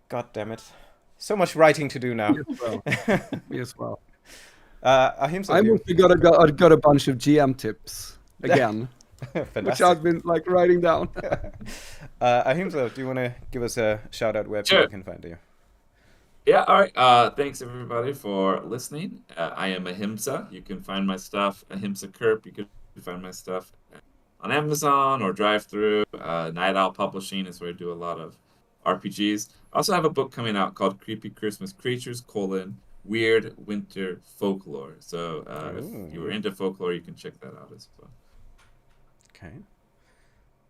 God damn it. So much writing to do now. Me as well. Ahimsa, I mostly got a bunch of GM tips again, which I've been like writing down. Ahimsa, do you want to give us a shout out where people can find you? Yeah, all right. Thanks everybody for listening. I am Ahimsa. You can find my stuff, Ahimsa Kerp. You can find my stuff on Amazon or Drive-Thru. Night Owl Publishing is where I do a lot of RPGs. I also have a book coming out called Creepy Christmas Creatures, Weird Winter Folklore. So if you were into folklore, you can check that out as well. Okay.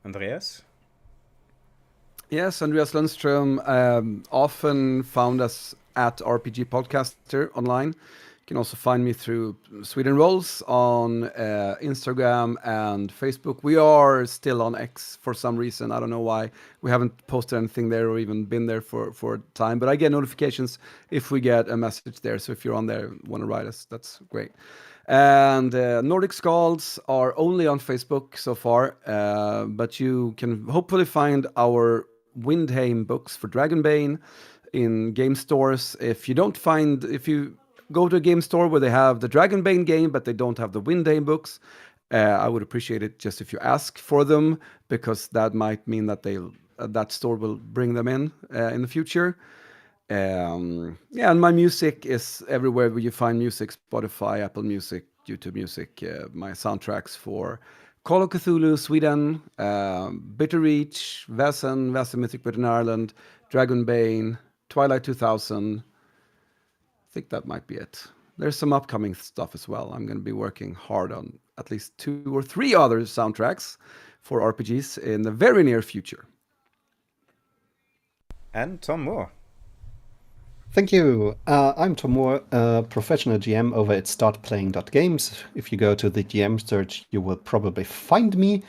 Andreas? Yes, Andreas Lundström, often found us at RPG Podcaster online. You can also find me through Sweden Rolls on Instagram and Facebook. We are still on X for some reason. I don't know why. We haven't posted anything there or even been there for a time. But I get notifications if we get a message there. So if you're on there, want to write us, that's great. And Nordic Skalds are only on Facebook so far. But you can hopefully find our Windheim books for Dragonbane in game stores. If you go to a game store where they have the Dragonbane game, but they don't have the Windheim books, I would appreciate it just if you ask for them, because that might mean that that store will bring them in the future. Yeah, and my music is everywhere where you find music: Spotify, Apple Music, YouTube Music. My soundtracks for Call of Cthulhu, Sweden, Bitter Reach, Vaesen Mythic Britain Ireland, Dragonbane, Twilight 2000. I think that might be it. There's some upcoming stuff as well. I'm going to be working hard on at least 2 or 3 other soundtracks for RPGs in the very near future. And Tom Moore. Thank you. I'm Tom Moore, a professional GM over at startplaying.games. If you go to the GM search, you will probably find me.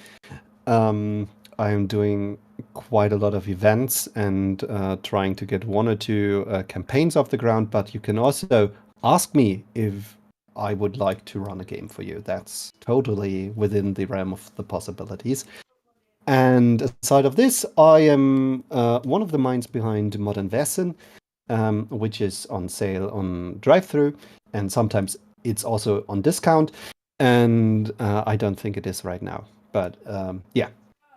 I am doing quite a lot of events and trying to get 1 or 2 campaigns off the ground, but you can also ask me if I would like to run a game for you. That's totally within the realm of the possibilities. And aside of this, I am one of the minds behind Modern Vaesen, which is on sale on Drive-Thru, and sometimes it's also on discount, and I don't think it is right now. But yeah,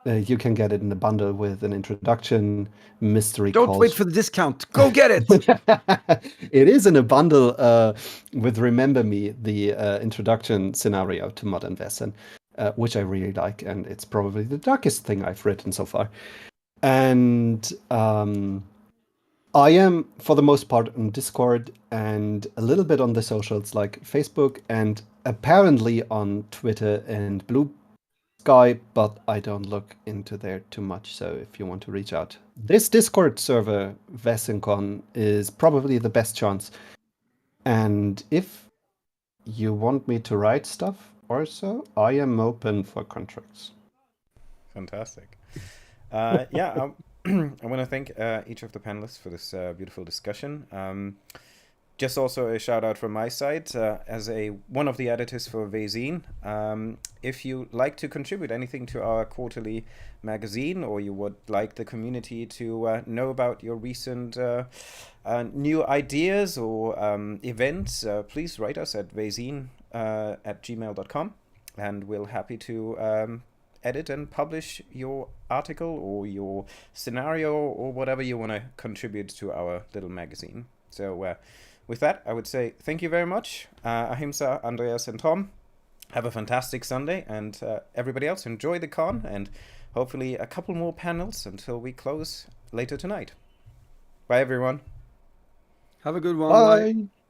you can get it in a bundle with an introduction mystery. Don't wait for the discount. Go get it! It is in a bundle with Remember Me, the introduction scenario to Modern Vaesen, which I really like, and it's probably the darkest thing I've written so far. And I am, for the most part, on Discord and a little bit on the socials like Facebook and apparently on Twitter and Blue Sky, but I don't look into there too much. So if you want to reach out, this Discord server, VaesenCon, is probably the best chance. And if you want me to write stuff or so, I am open for contracts. Fantastic. Yeah, I want to thank each of the panelists for this beautiful discussion. Just also a shout out from my side as one of the editors for Vaesen. If you like to contribute anything to our quarterly magazine, or you would like the community to know about your recent new ideas or events, please write us at vaesen@gmail.com, and we're happy to edit and publish your article or your scenario or whatever you want to contribute to our little magazine. So with that, I would say thank you very much, Ahimsa, Andreas, and Tom. have a fantastic Sunday, and everybody else, enjoy the con, and hopefully a couple more panels until we close later tonight. Bye, everyone. Have a good one. Bye.